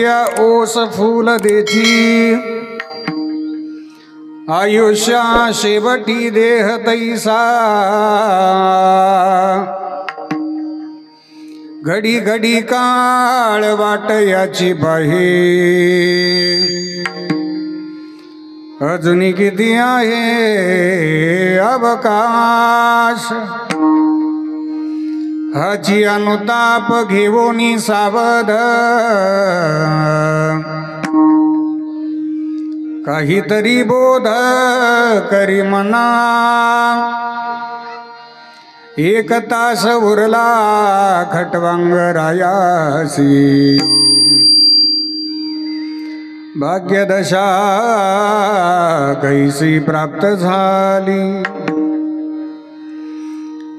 या ओस फूल देती आयुष्या शेवटी देह तैसा घडी घडी काळ वाट याची बाहे अजून किती आहे अवकाश हाची अनुताप घेवोनी सावध काहीतरी बोध करी मना एक तास उरला खटवांग रायासी भाग्यदशा कैसी प्राप्त झाली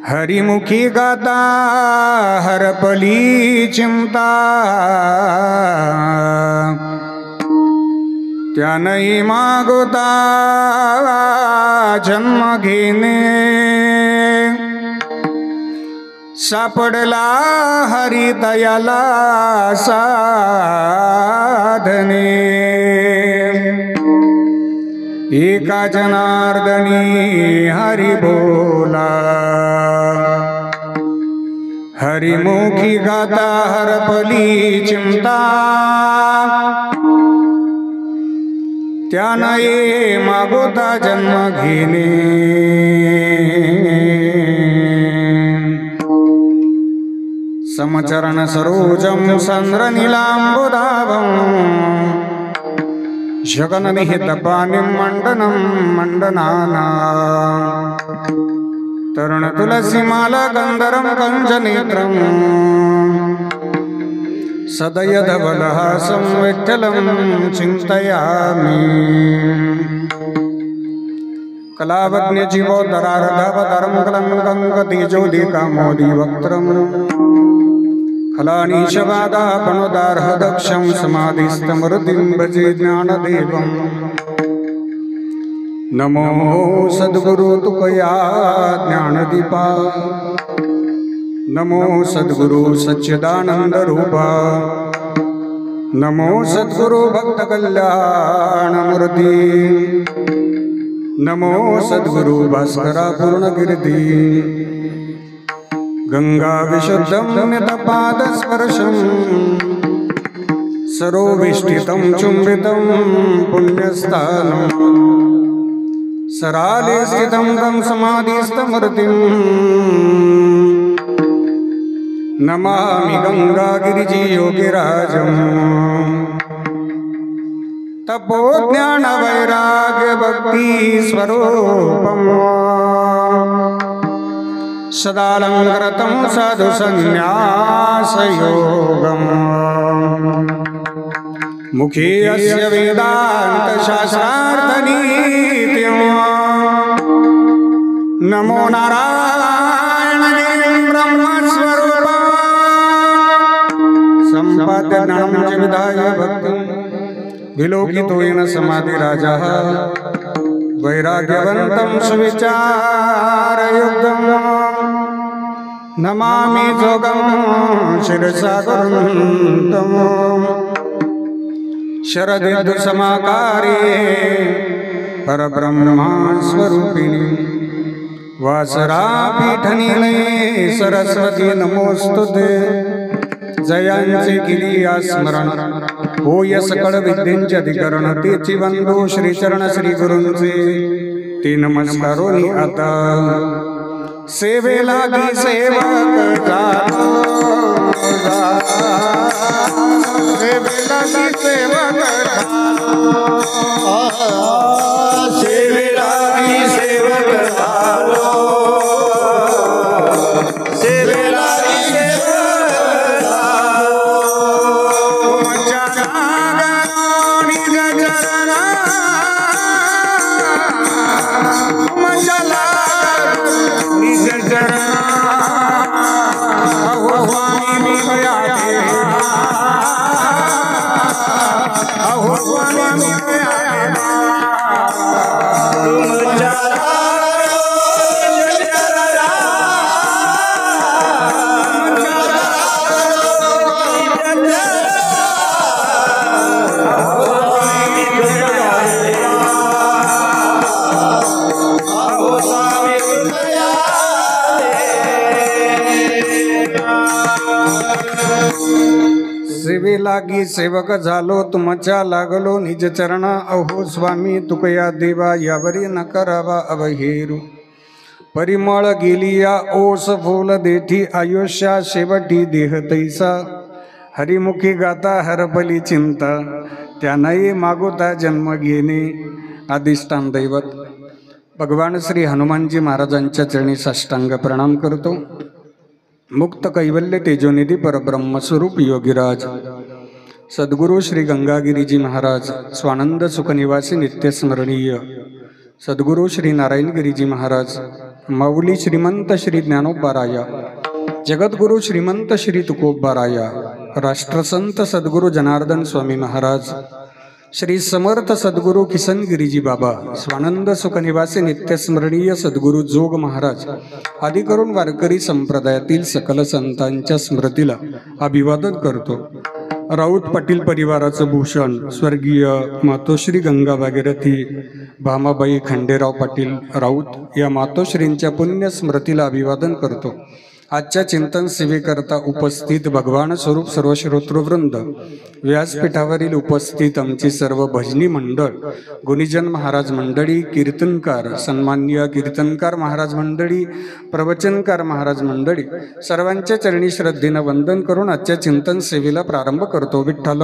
हरिमुखी गाता हरपली चिंता त्यानही मागोता जन्म घेणे सापडला हरी दयाला साधने एका जनार्दनी हरि बोला हरिमुखी गाता हरपली चिंता त्यानये मागोता जन्म घेणे समचरण सरोजम संद्र नीलांबुदाभं जगन्निहित पानिं मंडनं मंडनाना तरुण तुलसी माला गंधरं कंजनेत्रं सदय धवलहासं विठ्ठलं चिंतयामि कलावज्ञ जीवोदरार्धवदरं कलङ्कं तेजोदिकामोदि वक्त्रम् फलानीशवादापनुदार्हदक्षं समाधिस्तमृतिं भजे ज्ञानदेवं नमो सद्गुरु तुकया ज्ञानदीपा नमो सद्गुरु सच्चिदानंद रूपा नमो सद्गुरु भक्त कल्याणमूर्ति नमो सद्गुरु भास्करा पूर्णकीर्ति गंगा विशुद्धं नितपादस्पर्शं सरोविष्टितं चुम्बितं पुण्यस्थानं सराले स्थितं तं समाधिस्थमूर्तिं नमामि गंगागिरियोगिराजं तपोज्ञान वैराग्य भक्ति स्वरूपम् सदालंकृतं साधु संन्यास योगम् मुखे अस्य वेदांत शास्त्रार्थ नीतिम् नमो नारायण ब्रह्मस्वरूपम् सम्पद्यनं च विधाय भक्तिं विलोकितो येन समाधिराजः वैराग्यवन्तं सुविचारयुक्तं नमामि जोगं शिरसा गुरुं शरदिन्दुसमाकारे परब्रह्मस्वरूपिणी वासरापीठनिलये सरस्वती नमोस्तुते जयांचे किलिया स्मरण होय सकळ विद्येंचे अधिकरण तेची वंदो श्रीचरण श्री गुरूंचे ते नमस्कारोनी आता सेवेलागी सेवक झालो सेवेलागी सेवक सेवेलागी सेवक झालो सेवेलागी सेवक झालो लागी सेवक झालो तुमच्या लागलो निज चरणा अहो स्वामी तुकया देवा यावरी न करावा अवहेरू परिमळ गेली या ओस फूल देठी आयुष्या शेवटी देह तैसा हरिमुखी गाता हरपली चिंता त्यानाही मागोता जन्म घेणे अधिष्ठान दैवत भगवान श्री हनुमानजी महाराजांच्या चरणी साष्टांग प्रणाम करतो। मुक्त कैवल्य तेजोनिधी परब्रह्म स्वरूप योगीराज सद्गुरु श्री गंगागिरीजी महाराज स्वानंद सुखनिवासी नित्यस्मरणीय सद्गुरु श्री नारायणगिरीजी महाराज माऊली श्रीमंत श्री ज्ञानोबाराया जगद्गुरु श्रीमंत श्री तुकोबाराया राष्ट्रसंत सद्गुरु जनार्दन स्वामी महाराज श्री समर्थ सद्गुरु किसनगिरीजी बाबा स्वानंद सुखनिवासी नित्यस्मरणीय सद्गुरु जोग महाराज आदी करून वारकरी संप्रदायातील सकल संतांच्या स्मृतीला अभिवादन करतो। राऊत पाटील परिवाराचं भूषण स्वर्गीय मातोश्री गंगा भागीरथी भामाबाई खंडेराव पाटील राऊत या मातोश्रींच्या पुण्य स्मृतीला अभिवादन करतो। आजच्या चिंतन सेवेकरता उपस्थित भगवान स्वरूप सर्व श्रोतृवृंद, व्यासपीठावरील उपस्थित आमची सर्व भजनी मंडळ, गुणीजन महाराज मंडळी, कीर्तनकार, सन्माननीय कीर्तनकार महाराज मंडळी, प्रवचनकार महाराज मंडळी, सर्वांच्या चरणी श्रद्धेनं वंदन करून आजच्या चिंतन सेवेला प्रारंभ करतो। विठ्ठल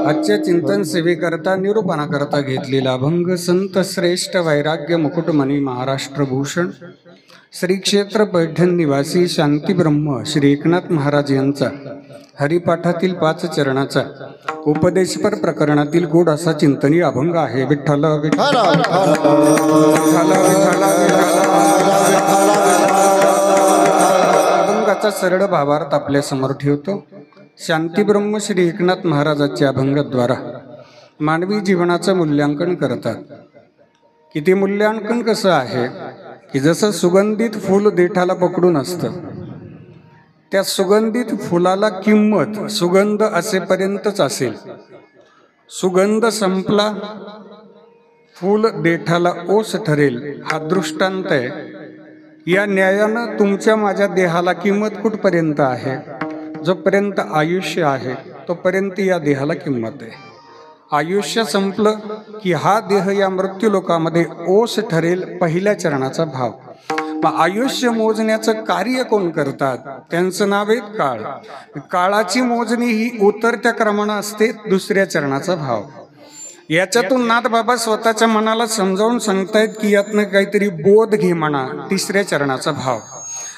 आजच्या चिंतन सेवेकरता निरूपणाकरता घेतलेला अभंग संत श्रेष्ठ वैराग्य मुकुटमणी महाराष्ट्र भूषण श्री क्षेत्र पैठण निवासी शांतीब्रह्म श्री एकनाथ महाराज यांचा हरिपाठातील 5 चरणाचा उपदेशपर प्रकरणातील गोड असा चिंतनीय अभंग आहे। विठ्ठल विठ्ठल अभंगाचा सरळ भावार्थ आपल्या समोर ठेवतो। शांतीब्रह्म श्री एकनाथ महाराजांच्या अभंगाद्वारा मानवी जीवनाचं मूल्यांकन करतात। किती मूल्यांकन कसं आहे की जसं सुगंधित फूल देठाला पकडून असतं, त्या सुगंधित फुलाला किंमत सुगंध असेपर्यंतच असेल, सुगंध संपला फूल देठाला ओस ठरेल हा दृष्टांत आहे। या न्यायानं तुमच्या माझ्या देहाला किंमत कुठपर्यंत आहे? जोपर्यंत आयुष्य आहे तोपर्यंत या देहाला किंमत आहे। आयुष्य संपलं की हा देह या मृत्यू लोकामध्ये ओस ठरेल पहिल्या चरणाचा भाव। मग आयुष्य मोजण्याचं कार्य कोण करतात? त्यांचं नाव आहे काळ। काळाची मोजणी ही उतरत्या क्रमानं असते दुसऱ्या चरणाचा भाव। याच्यातून नाथ बाबा स्वतःच्या मनाला समजावून सांगतायत की यातनं काहीतरी बोध घे म्हणा, तिसऱ्या चरणाचा भाव।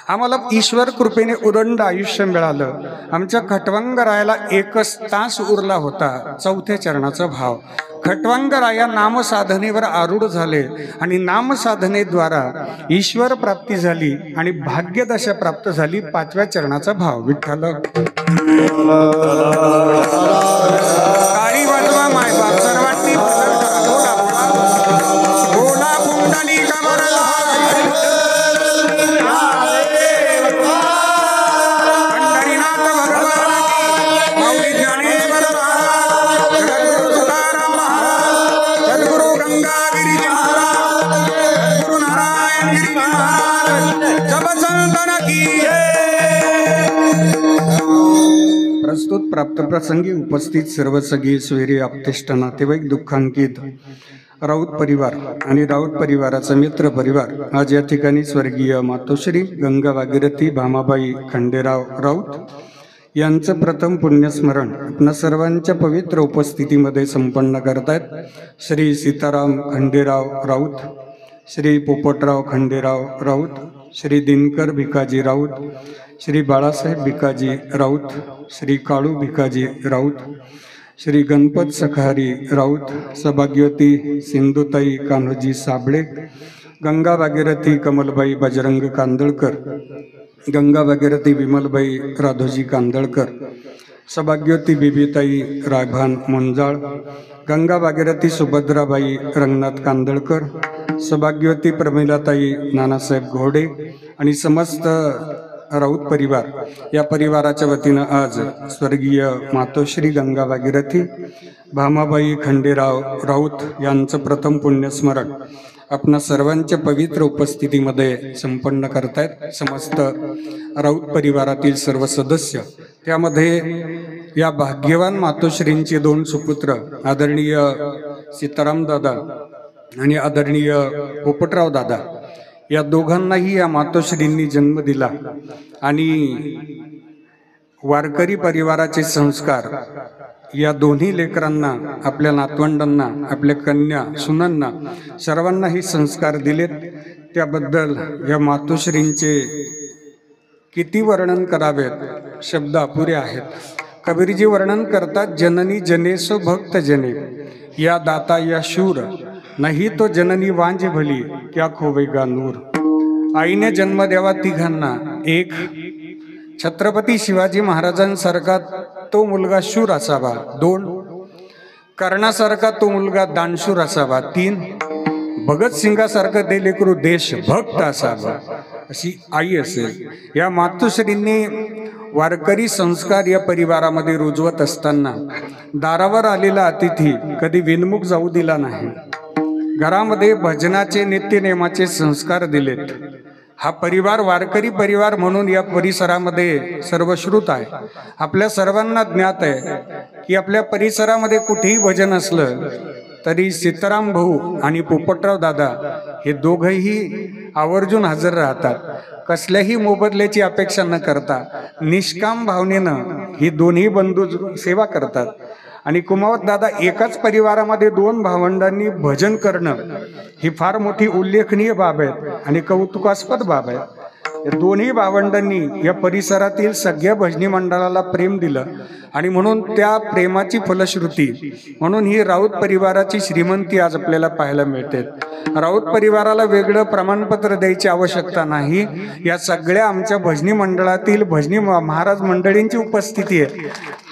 आम्हाला ईश्वर कृपेने उदंड आयुष्य मिळालं, आमच्या खटवंगरायाला 1 तास उरला होता, चौथ्या चरणाचा भाव। खटवंगराया नामसाधनेवर आरूढ झाले आणि नामसाधनेद्वारा ईश्वर प्राप्ती झाली आणि भाग्यदशा प्राप्त झाली, 5व्या चरणाचा भाव। विठ्ठल काळी वाजवा मायबाप सर्वांनी बोला पुंडली प्रस्तुत प्राप्त प्रसंगी उपस्थित सर्व सगळे सोयरे आप्तेष्ट नातेवाईक दुःखांकित राऊत परिवार आणि राऊत परिवाराचा मित्र परिवार आज या ठिकाणी स्वर्गीय मातोश्री गंगा भागीरथी भामाबाई खंडेराव राऊत यांचं प्रथम पुण्यस्मरण आपणा सर्वांच्या पवित्र उपस्थितीमध्ये संपन्न करतायत। श्री सीताराम खंडेराव राऊत, श्री पोपटराव खंडेराव राऊत, श्री दिनकर भिकाजी राऊत, श्री बाळासाहेब भिकाजी राऊत, श्री काळू भिकाजी राऊत, श्री गणपत सखारी राऊत, सौभाग्यवती सिंधुताई कान्होजी साबळे, गंगा भागीरथी कमलबाई बजरंग कांदळकर, गंगा भागीरथी विमलबाई राधोजी कांदळकर, सौभाग्यवती बेबीताई राघवान मुंजाळ, गंगा भागीरथी सुभद्राबाई रंगनाथ कांदळकर, सौभाग्यवती प्रमिलाताई नानासाहेब घोडे आणि समस्त राऊत परिवार या परिवाराच्या वतीनं आज स्वर्गीय मातोश्री गंगा भागीरथी भामाबाई खंडेराव राऊत यांचं प्रथम पुण्यस्मरण आपणा सर्वांच्या पवित्र उपस्थितीमध्ये संपन्न करतायत समस्त राऊत परिवारातील सर्व सदस्य। त्यामध्ये या भाग्यवान मातोश्रींचे दोन सुपुत्र आदरणीय सीताराम दादा आणि आदरणीय पोपटराव दादा या दोघांनाही या मातोश्रींनी जन्म दिला आणि वारकरी परिवाराचे संस्कार या दोन्ही लेकरांना आपल्या नातवंडांना आपल्या कन्या सुनांना सर्वांनाही संस्कार दिलेत। त्याबद्दल या मातोश्रींचे किती वर्णन करावेत, शब्द अपुरे आहेत। कबीरजी वर्णन करतात, जननी जनेसो भक्त जने या दाता या शूर नाही तो जननी वांज भली क्या खोवेगा नूर। आईने जन्म द्यावा तिघांना, एक छत्रपती शिवाजी महाराजांसारखा तो मुलगा शूर असावा, दोन कर्णासारखा तो मुलगा दानशूर असावा, तीन भगतसिंगासारखा ते लेकरू देशभक्त असावा अशी आई असेल। या मातोश्रींनी वारकरी संस्कार या परिवारामध्ये रुजवत असताना दारावर आलेला अतिथी कधी विनमुख जाऊ दिला नाही। घरामध्ये भजनाचे नित्यनेमाचे संस्कार दिलेत। हा परिवार वारकरी परिवार म्हणून या परिसरामध्ये सर्वश्रुत आहे। आपल्या सर्वांना ज्ञात आहे की आपल्या परिसरामध्ये कुठेही भजन असलं तरी सीताराम भाऊ आणि पोपटराव दादा हे दोघंही आवर्जून हजर राहतात। कसल्याही मोबदल्याची अपेक्षा न करता निष्काम भावनेनं ही दोन्ही बंधू सेवा करतात। आणि कुमावत दादा एकाच परिवारामध्ये दोन भावंडांनी भजन करणं ही फार मोठी उल्लेखनीय बाब आहे आणि कौतुकास्पद बाब आहे। या दोन्ही भावंडांनी या परिसरातील सगळ्या भजनी मंडळाला प्रेम दिलं आणि म्हणून त्या प्रेमाची फलश्रुती म्हणून ही राऊत परिवाराची श्रीमंती आज आपल्याला पाहायला मिळते। राऊत परिवाराला वेगळं प्रमाणपत्र द्यायची आवश्यकता नाही। या सगळ्या आमच्या भजनी मंडळातील भजनी महाराज मंडळींची उपस्थिती आहे,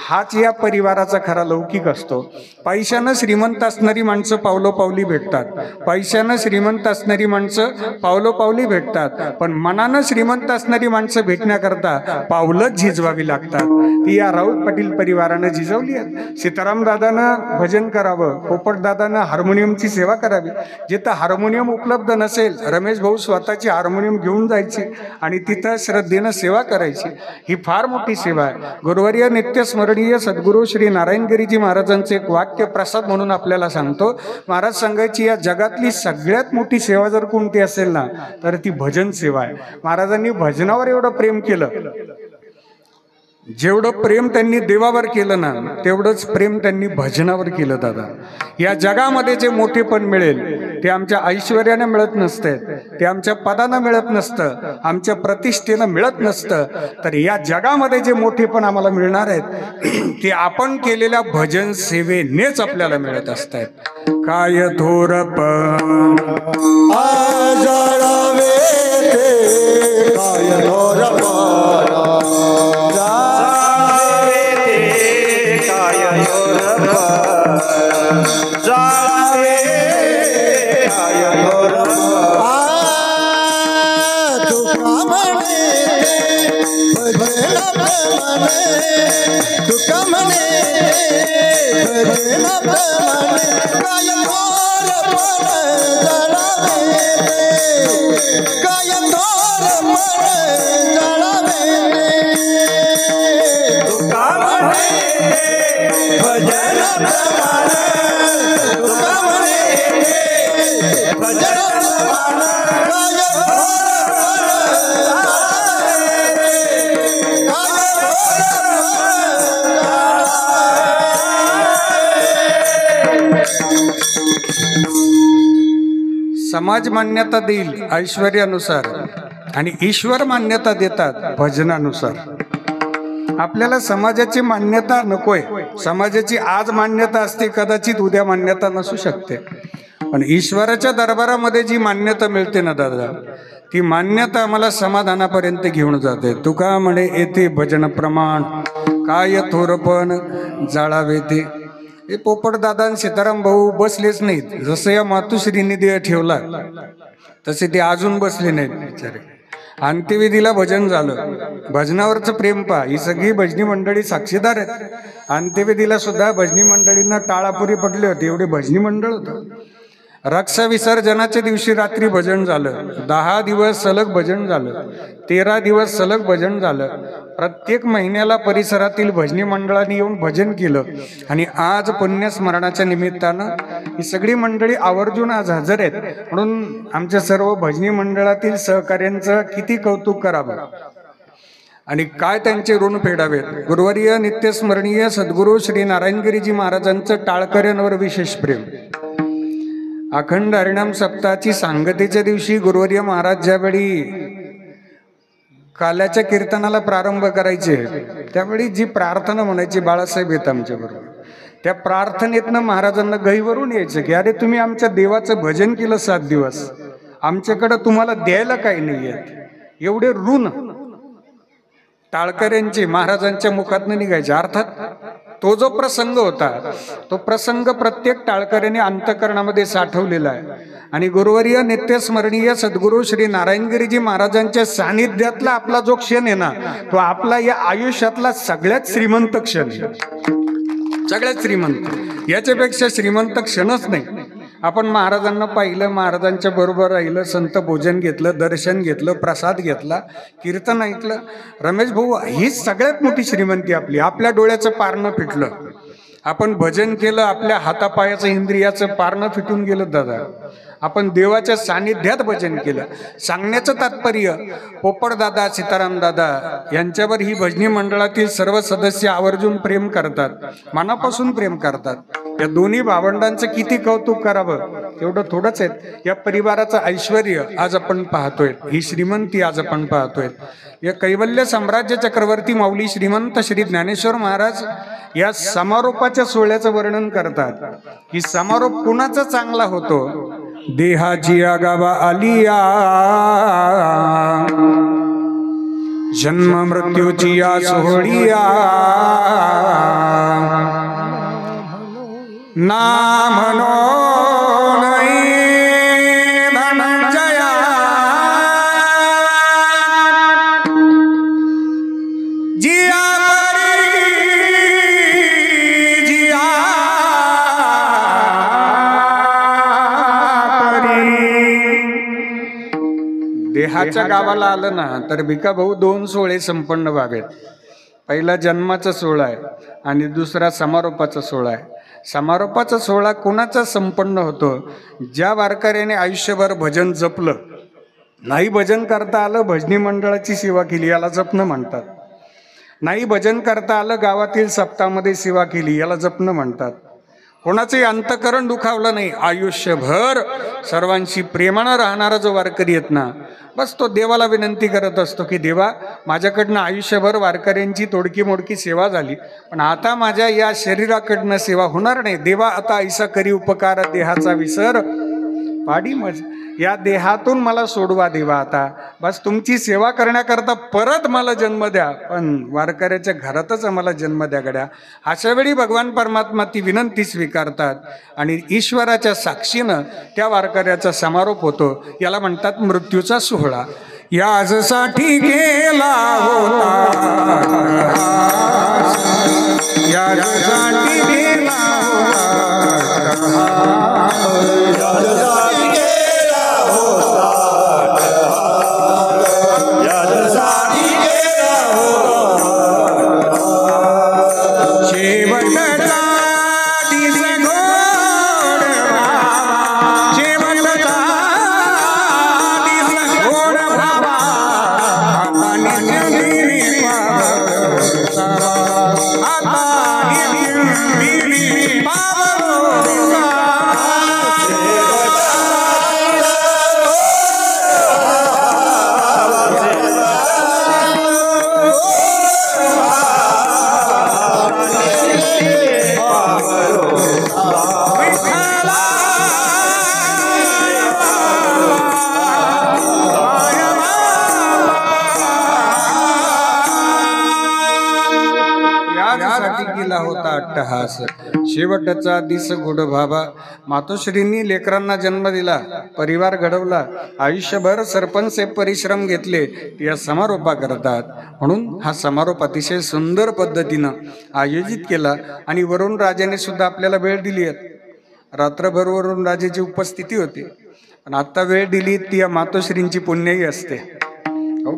हाच या परिवाराचा खरा लौकिक असतो। पैशानं श्रीमंत असणारी माणसं पावलोपावली भेटतात, पैशानं श्रीमंत असणारी माणसं पावलोपावली भेटतात, पण मनानं श्रीमंत असणारी माणसं भेटण्याकरता पावलंच झिजवावी लागतात। ती या राऊत पाटील परिवारानं झिजवली आहे। सीताराम दादानं भजन करावं, पोपट दादानं हार्मोनियमची सेवा करावी। जिथं हार्मोनियम उपलब्ध नसेल रमेश भाऊ स्वतःची हार्मोनियम घेऊन जायची आणि तिथं श्रद्धेनं सेवा करायची। ही फार मोठी सेवा आहे। गुरुवर्य नित्य स्मरणीय सद्गुरू श्री नारायणगिरीजी महाराजांचे एक वाक्य प्रसाद म्हणून आपल्याला सांगतो। महाराज सांगायची या जगातली सगळ्यात मोठी सेवा जर कोणती असेल ना तर ती भजन सेवा आहे। महाराजांनी भजनावर एवढं प्रेम केलं, जेवढं प्रेम त्यांनी देवावर केलं ना तेवढंच प्रेम त्यांनी भजनावर केलं। दादा या जगामध्ये जे मोठेपण मिळेल ते आमच्या ऐश्वर्याने मिळत नसते, ते आमच्या पदानं मिळत नसतं, आमच्या प्रतिष्ठेनं मिळत नसतं, तर या जगामध्ये जे मोठेपण आम्हाला मिळणार आहेत ते आपण केलेल्या भजन सेवेनेच आपल्याला मिळत असतात। काय थोरपण आजारावे ते काय थोरपण समाज मान्यता देईल ऐश्वर्यानुसार आणि ईश्वर मान्यता देतात भजनानुसार। आपल्याला समाजाची मान्यता नकोय, समाजाची आज मान्यता असते कदाचित उद्या मान्यता नसू शकते, पण ईश्वराच्या दरबारामध्ये जी मान्यता मिळते ना दादा ती मान्यता आम्हाला समाधानापर्यंत घेऊन जाते। तुका म्हणे येथे भजन प्रमाण काय थोरपण जाळावे ते। हे पोपटदादा आणि सीताराम भाऊ बसलेच नाहीत. जसं या मातुश्रीने देह ठेवला तसे ते अजून बसले नाहीत बिचारे. अंत्यविधीला भजन झालं. भजनावरचं प्रेम पहा. ही सगळी भजनी मंडळी साक्षीदार आहेत. अंत्यविधीला सुद्धा भजनी मंडळींना टाळापुरी पडले होते, एवढे भजनी मंडळ होतं. रक्ष विसर्जनाच्या दिवशी रात्री भजन झालं. 10 दिवस सलग भजन झालं. 13 दिवस सलग भजन झालं. प्रत्येक महिन्याला परिसरातील भजनी मंडळांनी येऊन भजन केलं. आणि आज पुण्यस्मरणाच्या निमित्तानं ही सगळी मंडळी आवर्जून आज हजर आहेत. म्हणून आमच्या सर्व भजनी मंडळातील सहकार्यांचं किती कौतुक करावं आणि काय त्यांचे ऋण फेडावेत. गुरुवर्य नित्यस्मरणीय सद्गुरू श्री नारायणगिरीजी महाराजांचं टाळकऱ्यांवर विशेष प्रेम. अखंड हरिनाम सप्ताहाची सांगतेच्या दिवशी गुरुवर्य महाराज ज्यावेळी काल्याच्या कीर्तनाला प्रारंभ करायचे त्यावेळी जी प्रार्थना म्हणायची, बाळासाहेब येत आमच्या बरोबर, त्या प्रार्थनेतनं महाराजांना गहीवरून यायचं की अरे तुम्ही आमच्या देवाचं भजन केलं 7 दिवस, आमच्याकडं तुम्हाला द्यायला काही नाही आहेत. एवढे ऋण टाळकऱ्यांचे महाराजांच्या मुखातनं निघायचे. अर्थात तो जो प्रसंग होता तो प्रसंग प्रत्येक टाळकऱ्याने अंतःकरणामध्ये साठवलेला आहे. आणि गुरुवर्य नित्यस्मरणीय सद्गुरू श्री नारायणगिरीजी महाराजांच्या सानिध्यातला आपला जो क्षण आहे ना, तो आपला या आयुष्यातला सगळ्यात श्रीमंत क्षण आहे. सगळ्यात श्रीमंत, याच्यापेक्षा श्रीमंत क्षणच नाही. आपण महाराजांना पाहिलं, महाराजांच्या बरोबर राहिलं, संत भोजन घेतलं, दर्शन घेतलं, प्रसाद घेतला, कीर्तन ऐकलं. रमेश भाऊ, हीच सगळ्यात मोठी श्रीमंती आपली. आपल्या डोळ्याचं पारणं फिटलं, आपण भजन केलं, आपल्या हातापायाचं इंद्रियाचं पारणं फिटून गेलं दादा. आपण देवाच्या सानिध्यात भजन केलं. सांगण्याचं तात्पर्य, पोपटदादा सीताराम दादा यांच्यावर ही भजनी मंडळातील सर्व सदस्य आवर्जून प्रेम करतात, मनापासून प्रेम करतात. या दोन्ही भावंडांचं किती कौतुक करावं एवढं थोडंच आहे. या परिवाराचं ऐश्वर्य आज आपण पाहतोय, ही श्रीमंती आज आपण पाहतोय. या कैवल्य साम्राज्य चक्रवर्ती माऊली श्रीमंत श्री ज्ञानेश्वर महाराज या समारोपाच्या सोहळ्याचं वर्णन करतात की समारोप कुणाचा चांगला होतो. देहाची आगावा आलिया, जन्म मृत्यूची या सोहळिया, ना म्हणो धनंजया, जिया देहाच्या गावाला आलं ना तर भिका भाऊ 2 सोहळे संपन्न व्हावेत. पहिला जन्माचा सोहळा आहे आणि दुसरा समारोपाचा सोहळा आहे. समारोपाचा सोहळा कोणाचा संपन्न होतो? ज्या वारकऱ्याने आयुष्यभर भजन जपलं, नाही भजन करता आलं भजनी मंडळाची सेवा केली, याला जपणं म्हणतात. नाही भजन करता आलं गावातील सप्ताहामध्ये सेवा केली, याला जपणं म्हणतात. कोणाचंही अंतकरण दुखावलं नाही, आयुष्यभर सर्वांशी प्रेमानं राहणारा जो वारकरी आहेत ना, बस तो देवाला विनंती करत असतो की देवा, माझ्याकडनं आयुष्यभर वारकऱ्यांची तोडकी मोडकी सेवा झाली, पण आता माझ्या या शरीराकडनं सेवा होणार नाही. देवा आता ऐसा करी उपकार, देहाचा विसर पाडी मज, या देहातून मला सोडवा देवा. आता बस तुमची सेवा करण्याकरता परत मला जन्म द्या, पण वारकऱ्याच्या घरातच आम्हाला जन्म द्या गड्या. अशा वेळी भगवान परमात्मा ती विनंती स्वीकारतात आणि ईश्वराच्या साक्षीनं त्या वारकऱ्याचा समारोप होतो. याला म्हणतात मृत्यूचा सोहळा. यासाठी केला होता, यासाठी केला शेवट होता अट्टहास, शेवटचा दिस गोड भावा. मातोश्रींनी लेकरांना जन्म दिला, परिवार घडवला, आयुष्यभर सरपंच परिश्रम घेतले, या समारोपा करतात. म्हणून हा समारोप अतिशय सुंदर पद्धतीनं आयोजित केला. आणि वरुण राजाने सुद्धा आपल्याला वेळ दिली आहे. रात्रभर वरुण राजाची उपस्थिती होती, पण आता वेळ दिली ती या मातोश्रींची पुण्याई असते.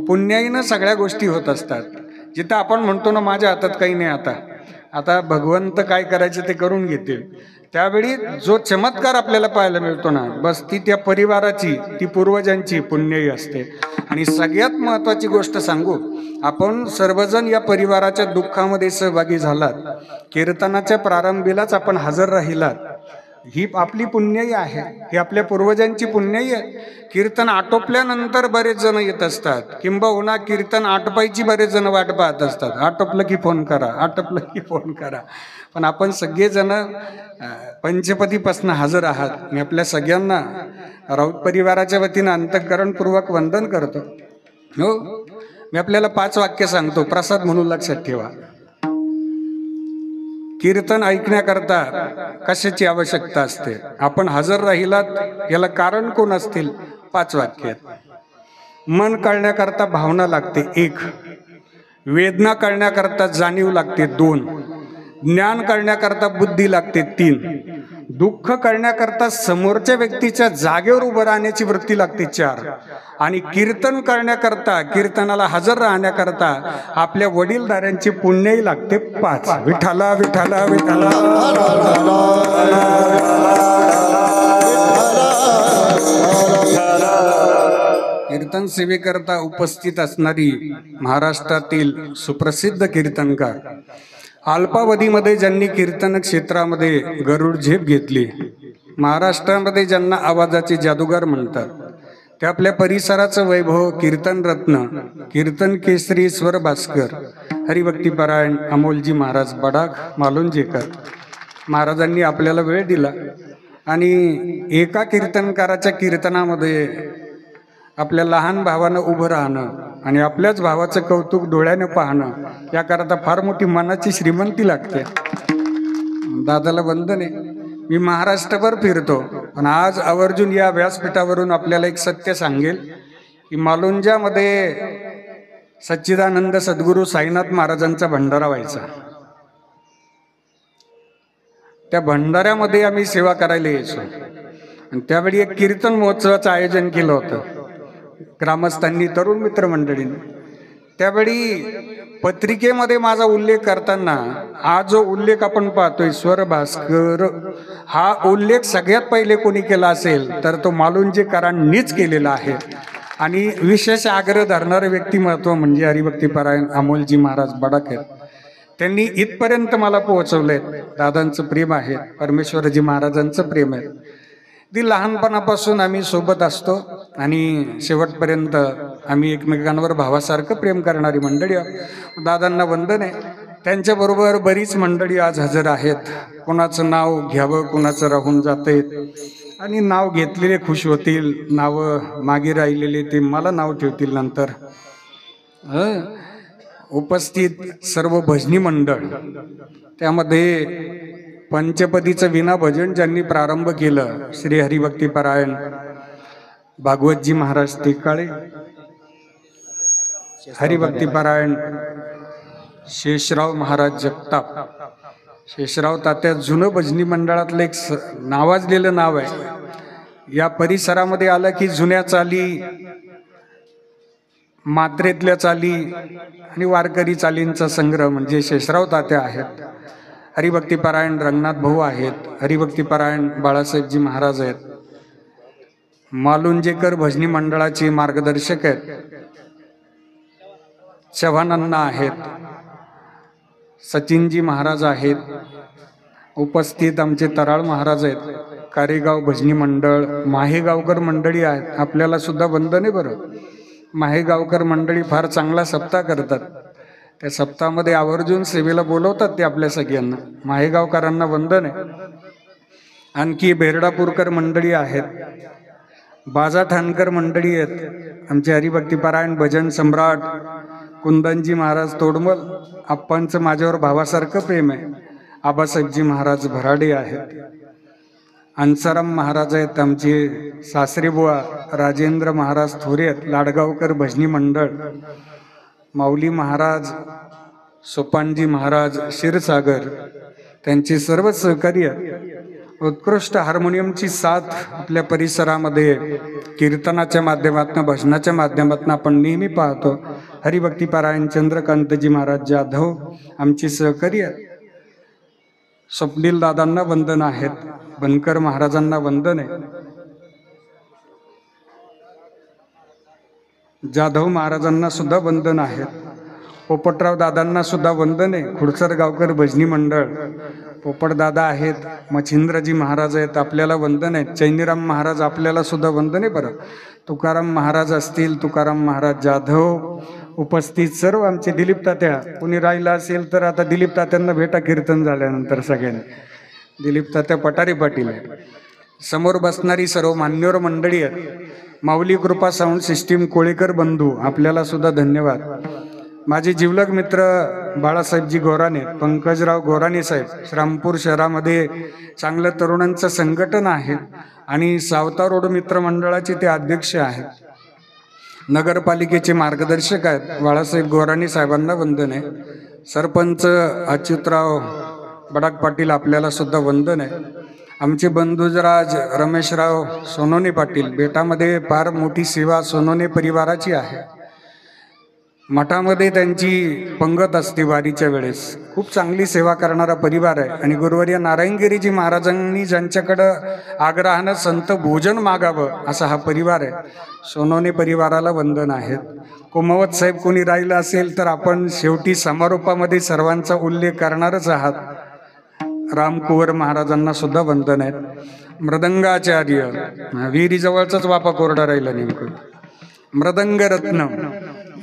पुण्याईनं सगळ्या गोष्टी होत असतात. जिथं आपण म्हणतो ना माझ्या हातात काही नाही, आता भगवंत काय करायचं ते करून घेतील, त्यावेळी जो चमत्कार आपल्याला पाहायला मिळतो ना, बस ती त्या परिवाराची, ती पूर्वजांची पुण्याई असते. आणि सगळ्यात महत्त्वाची गोष्ट सांगू, आपण सर्वजण या परिवाराच्या दुःखामध्ये सहभागी झालात, कीर्तनाच्या प्रारंभीलाच आपण हजर राहिलात, ही आपली पुण्याई आहे, ही आपल्या पूर्वजांची पुण्याई आहे. कीर्तन आटोपल्यानंतर बरेच जण येत असतात, किंबहुना कीर्तन आटपायची बरेच जण वाट पाहत असतात, आटोपलं की फोन करा, आटोपलं की फोन करा. पण आपण सगळेजण पंचपदीपासून हजर आहात. मी आपल्या सगळ्यांना राऊत परिवाराच्या वतीनं अंतःकरणपूर्वक वंदन करतो. हो, मी आपल्याला 5 वाक्य सांगतो, प्रसाद म्हणून लक्षात ठेवा. कीर्तन ऐकण्याकरता कशाची आवश्यकता असते, आपण हजर राहिलात याला कारण कोण असतील? 5 वाक्य आहेत. मन कळण्याकरता भावना लागते 1, वेदना कळण्याकरता जाणीव लागते 2, ज्ञान कळण्याकरता बुद्धी लागते 3, दुःख कळण्याकरता समोरच्या व्यक्तीच्या जागेवर उभं राहण्याची वृत्ती लागते 4, आणि कीर्तन करण्याकरता, कीर्तनाला हजर राहण्याकरता आपल्या वडीलधाऱ्यांची पुण्याई लागते 5. विठ्ठला विठ्ठला विठ्ठला. कीर्तन सेवेकरता उपस्थित असणारी महाराष्ट्रातील सुप्रसिद्ध कीर्तनकार, अल्पावधीमध्ये ज्यांनी कीर्तन क्षेत्रामध्ये गरुड झेप घेतली, महाराष्ट्रामध्ये ज्यांना आवाजाचे जादूगार म्हणतात, ते आपल्या परिसराचं वैभव कीर्तन रत्न, कीर्तन केसरी स्वर भास्कर, हरिभक्तीपरायण अमोलजी महाराज बडाख मालुंजेकर महाराजांनी आपल्याला वेळ दिला. आणि एका कीर्तनकाराच्या कीर्तनामध्ये आपल्या लहान भावानं उभं राहणं आणि आपल्याच भावाचं कौतुक डोळ्यानं पाहणं, याकरता फार मोठी मनाची श्रीमंती लागते. दादाला वंदन आहे. मी महाराष्ट्रभर फिरतो, पण आज आवर्जून या व्यासपीठावरून आपल्याला एक सत्य सांगेल की मालुंजामध्ये सच्चिदानंद सद्गुरू साईनाथ महाराजांचा भंडारा व्हायचा. त्या भंडाऱ्यामध्ये आम्ही सेवा करायला यायचो, आणि त्यावेळी एक कीर्तन महोत्सवाचं आयोजन केलं होतं ग्रामस्थांनी, तरुण मित्रमंडळींनी. त्यावेळी पत्रिकेमध्ये माझा उल्लेख करताना हा जो उल्लेख आपण पाहतोय स्वर भास्कर, हा उल्लेख सगळ्यात पहिले कोणी केला असेल तर तो मालुंजेकरांनीच केलेला आहे. आणि विशेष आग्रह धरणारे व्यक्तिमत्व म्हणजे हरिभक्तीपरायण अमोलजी महाराज बडाख आहेत. त्यांनी इथपर्यंत मला पोहोचवलंय. दादांचं प्रेम आहे, परमेश्वरजी महाराजांचं प्रेम आहे. ती लहानपणापासून आम्ही सोबत असतो आणि शेवटपर्यंत आम्ही एकमेकांवर भावासारखं प्रेम करणारी मंडळी आहोत. दादांना वंदन आहे. त्यांच्याबरोबर बरीच मंडळी आज हजर आहेत. कोणाचं नाव घ्यावं, कोणाचं राहून जाते, आणि नाव घेतलेले खुश होतील, नावं मागे राहिलेले ते मला नाव ठेवतील नंतर. उपस्थित सर्व भजनी मंडळ, त्यामध्ये पंचपदीचं विना भजन ज्यांनी प्रारंभ केलं, श्री हरिभक्तीपरायण भागवतजी महाराज टेकाळे, हरिभक्तीपरायण शेषराव महाराज जगताप. शेषराव तात्या जुनं भजनी मंडळातलं एक नावाजलेलं नाव आहे. या परिसरामध्ये आलं की जुन्या चाली, मात्रेतल्या चाली आणि वारकरी चालींचा संग्रह म्हणजे शेषराव तात्या आहेत. हरिभक्तीपरायण रंगनाथ भाऊ आहेत. हरिभक्तीपरायण बाळासाहेबजी महाराज आहेत. मालुंजेकर भजनी मंडळाचे मार्गदर्शक आहेत. चव्हाणांना आहेत. सचिनजी महाराज आहेत. उपस्थित आमचे तराळ महाराज आहेत. कारेगाव भजनी मंडळ, माहेगावकर मंडळी आहेत. आपल्याला सुद्धा वंदन आहे बरं. माहेगावकर मंडळी फार चांगला सप्ताह करतात. त्या सप्ताहामध्ये आवर्जून सेवेला बोलवतात ते आपल्या सगळ्यांना. माहेगावकरांना वंदन आहे. आणखी बेरडापूरकर मंडळी आहेत. बाजा ठाणकर मंडळी आहेत. आमचे हरिभक्तीपरायण भजन सम्राट कुंदनजी महाराज तोडमल, आप्पांचं माझ्यावर भावासारखं प्रेम आहे. आबासाहेबजी महाराज भराडे आहेत, अंसाराम महाराज आहेत, आमचे सासरेबुवा राजेंद्र महाराज थोरे आहेत, लाडगावकर भजनी मंडळ, माऊली महाराज, सोपानजी महाराज क्षीरसागर, त्यांचे सर्व सहकारी आहेत. उत्कृष्ट हार्मोनियमची साथ आपल्या परिसरामध्ये कीर्तनाच्या माध्यमातून, भजनाच्या माध्यमातून आपण नेहमी पाहतो. हरिभक्ती पारायण चंद्रकांतजी महाराज जाधव आमची सहकारी आहेत. स्वप्नील दादांना वंदन आहेत, बनकर महाराजांना वंदन आहे, जाधव महाराजांना सुद्धा वंदन आहेत, पोपटराव दादांना सुद्धा वंदन आहे, खुडसर गावकर भजनी मंडळ, पोपट दादा आहेत, मच्छिंद्रजी महाराज आहेत, आपल्याला वंदन आहे. चैनीराम महाराज आपल्याला सुद्धा वंदन आहे. बरं, तुकाराम महाराज असतील, तुकाराम महाराज जाधव उपस्थित, सर्व आमचे दिलीप तात्या, कोणी राहिला असेल तर आता दिलीप तात्यांना भेटा कीर्तन झाल्यानंतर सगळ्यांनी. दिलीप तात्या पटारी पाटील आहे. समोर बसणारी सर्व मान्यवर मंडळी आहेत. माऊली कृपा साऊंड सिस्टीम कोळेकर बंधू, आपल्याला सुद्धा धन्यवाद. माझे जिवलग मित्र बाळासाहेबजी गोराणे, पंकजराव गोराणे साहेब, श्रामपूर शहरामध्ये चांगलं तरुणांचं संघटन आहे आणि सावता रोड मित्र मंडळाचे ते अध्यक्ष आहेत. नगरपालिकेचे मार्गदर्शक आहेत. बाळासाहेब गोराणे साहेबांना वंदन आहे. सरपंच अच्युतराव बडाक पाटील, आपल्याला सुद्धा वंदन आहे. आमचे बंधुराज रमेशराव सोनोने पाटील, बेटामध्ये फार मोठी सेवा सोनोने परिवाराची आहे. मठामध्ये त्यांची पंगत असते वारीच्या वेळेस. खूप चांगली सेवा करणारा परिवार आहे. आणि गुरुवर्य नारायणगिरीजी महाराजांनी ज्यांच्याकडं आग्रहानं संत भोजन मागावं असा हा परिवार आहे. सोनोने परिवाराला वंदन आहेत. कुमावत साहेब कोणी राहिलं असेल तर आपण शेवटी समारोपामध्ये सर्वांचा उल्लेख करणारच आहात. रामकुवर महाराजांना सुद्धा वंदन आहेत. मृदंगाचार्य, विहिरीजवळचाच वापा कोरडा राहिला नेमकं. मृदंग रत्न,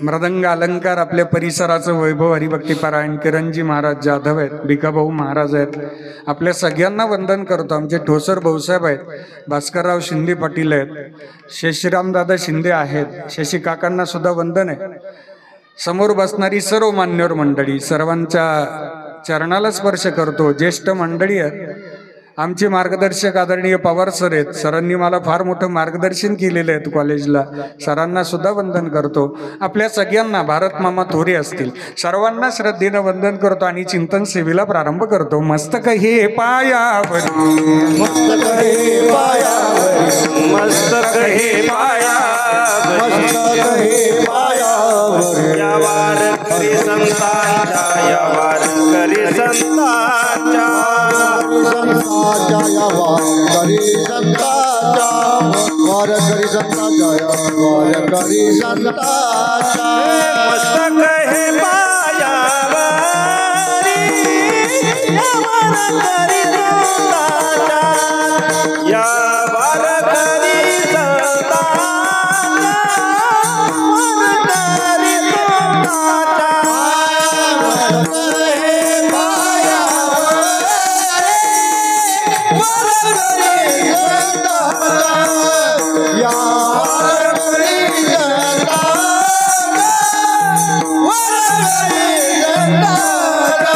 मृदंग अलंकार, आपल्या परिसराचं वैभव, हरिभक्ती पारायण किरणजी महाराज जाधव आहेत, भिकाभाऊ महाराज आहेत. आपल्या सगळ्यांना वंदन करतो. आमचे ठोसर भाऊसाहेब आहेत, भास्करराव शिंदे पाटील आहेत, शशिरामदादा शिंदे आहेत, शशी काकांना सुद्धा वंदन आहे. समोर बसणारी सर्व मान्यवर मंडळी, सर्वांच्या चरणाला स्पर्श करतो. ज्येष्ठ मंडळी आहेत. आमचे मार्गदर्शक आदरणीय पवार सर आहेत. सरांनी मला फार मोठं मार्गदर्शन केलेलं आहे कॉलेजला. सरांना सुद्धा वंदन करतो. आपल्या सगळ्यांना, भारत मामा थोरे असतील, सर्वांना श्रद्धेनं वंदन करतो आणि चिंतन सेवेला प्रारंभ करतो. मस्तक हे पायावर, मस्तक हे पायावर, मस्तक हे पायावर, मस्तक हे पायावर, या वारकरी संतांच्या, या वारकरी संतांच्या, संतांच्या, वारकरी संतांच्या, वारकरी संतांच्या, वारकरी संतांच्या. मस्तक हे पायावरी, या वारकरी संतांच्या, या वारकरी संतांच्या, वारकरी संतांच्या.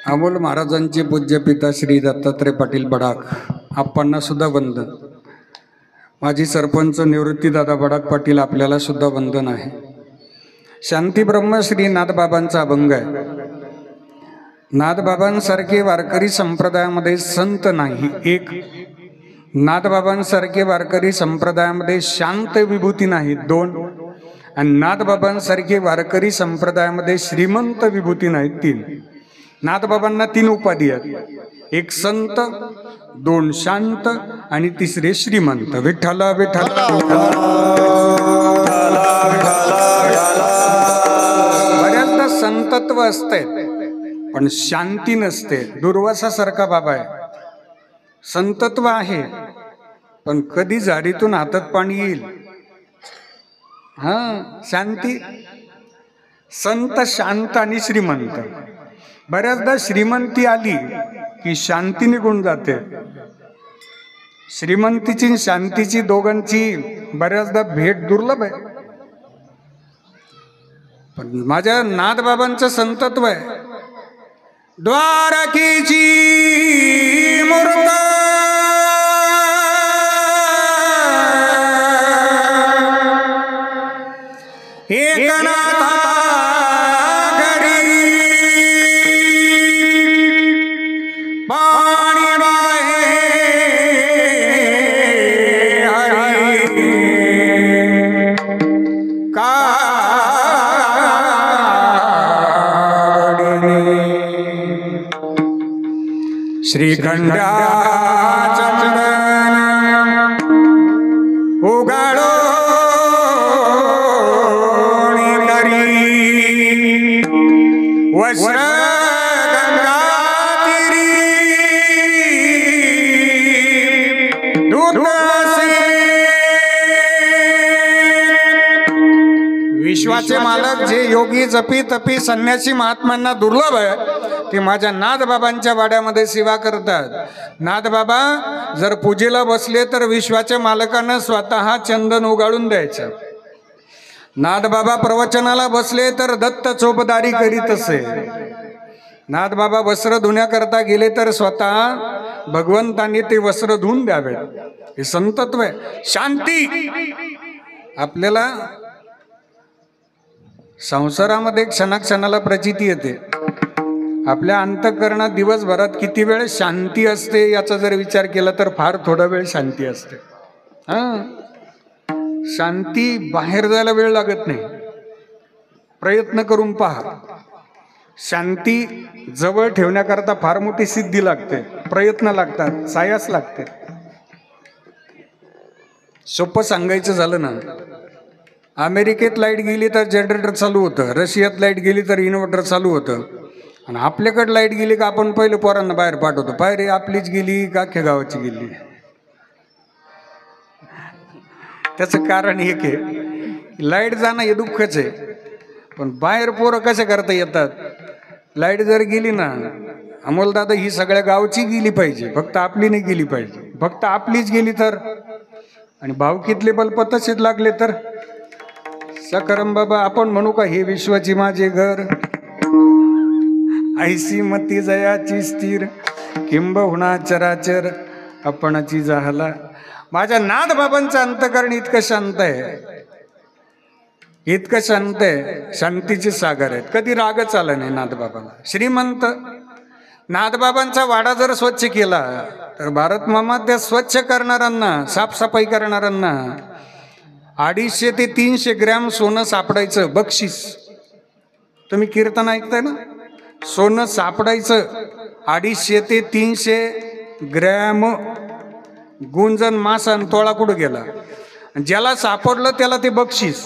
अमोल महाराजांचे पूज्य पिता श्री दत्तात्रय पाटील बडाक, आप्पांना सुद्धा वंदन. माजी सरपंच निवृत्तीदादा बडाक पाटील, आपल्याला सुद्धा वंदन आहे. शांती ब्रह्म श्री नाथबाबांचा अभंग आहे. नाथबाबांसारखे वारकरी संप्रदायामध्ये संत नाही एक. नाथबाबांसारखे वारकरी संप्रदायामध्ये शांत विभूती नाही दोन. आणि नाथबाबांसारखे वारकरी संप्रदायामध्ये श्रीमंत विभूती नाही तीन. नाथबाबांना तीन उपाधी आहेत. एक संत, दोन शांत आणि तिसरे श्रीमंत. विठ्ठला विठ्ठला. बऱ्याचदा संतत्व असते पण शांती नसते. दुर्वासासारखा बाबा आहे. संतत्व आहे पण कधी झाडीतून हातात पाणी येईल. हा, शांती. संत, शांत आणि श्रीमंत. बऱ्याचदा श्रीमंती आली की शांती निघून जाते. श्रीमंतीची शांतीची दोघांची बऱ्याचदा भेट दुर्लभ आहे. पण माझ्या नाथबाबांचं संतत्व आहे. द्वारकेची मूर्त एकनाथा घरी पाणी वाहे हरी श्रीखंडाचंदन उगाळो वस्त्र गंगातीरी विश्वाचे मालक जे योगी जपी तपी संन्यासी महात्म्यांना दुर्लभ आहे ते माझ्या नाथबाबांच्या वाड्यामध्ये सेवा करतात. नाथबाबा जर पूजेला बसले तर विश्वाच्या मालकांना स्वतः चंदन उगाळून द्यायचं. नाथबाबा प्रवचनाला बसले तर दत्त चोपदारी करीत असे. नाथबाबा वस्त्र धुण्याकरता गेले तर स्वतः भगवंतांनी ते वस्त्र धुवून द्यावे. हे संतत्व आहे. शांती आपल्याला संसारामध्ये क्षणाक्षणाला प्रचिती येते. आपल्या अंतःकरणात दिवसभरात किती वेळ शांती असते याचा जर विचार केला तर फार थोडा वेळ शांती असते. शांती बाहेर जायला वेळ लागत नाही. प्रयत्न करून पहा. शांती जवळ ठेवण्याकरता फार मोठी सिद्धी लागते, प्रयत्न लागतात, सायास लागते. सोपं सांगायचं झालं ना, अमेरिकेत लाईट गेली तर जनरेटर चालू होतं, रशियात लाईट गेली तर इन्व्हर्टर चालू होतं, आणि आपल्याकडे लाईट गेली का आपण पहिले पोरांना बाहेर पाठवतो. पायरे आपलीच गेली का अख्ख्या गावाची गेली. त्याचं कारण एक आहे, लाईट जाणं हे दुःखच आहे, पण बाहेर पोरं कशा करता येतात. लाईट जर गेली ना, अमोलदादा ही सगळ्या गावची गेली पाहिजे, फक्त आपली नाही गेली पाहिजे. फक्त आपलीच गेली तर, आणि भावकीतले बल्ब तसेच लागले तर सकाराम बाबा आपण म्हणू का हे विश्वाची माझे घर, ऐसी मती जयाची स्थिर, किंबहुना चराचर आपणाची झाला. माझ्या नाथबाबांचं अंतकरण इतकं शांत आहे, इतकं शांत आहे, शांतीचे सागर आहेत. कधी रागच आला नाही नाथबाबाला. श्रीमंत नाथबाबांचा वाडा जर स्वच्छ केला तर भारत मामा त्या स्वच्छ करणाऱ्यांना, साफसफाई करणाऱ्यांना 250 ते 300 ग्रॅम सोनं सापडायचं बक्षीस. तुम्ही कीर्तन ऐकताय ना, सोनं सापडायचं 250 ते 300 ग्रॅम. गुंजन मासा आणि तोळा कुठं गेला, ज्याला सापडलं त्याला ते बक्षीस.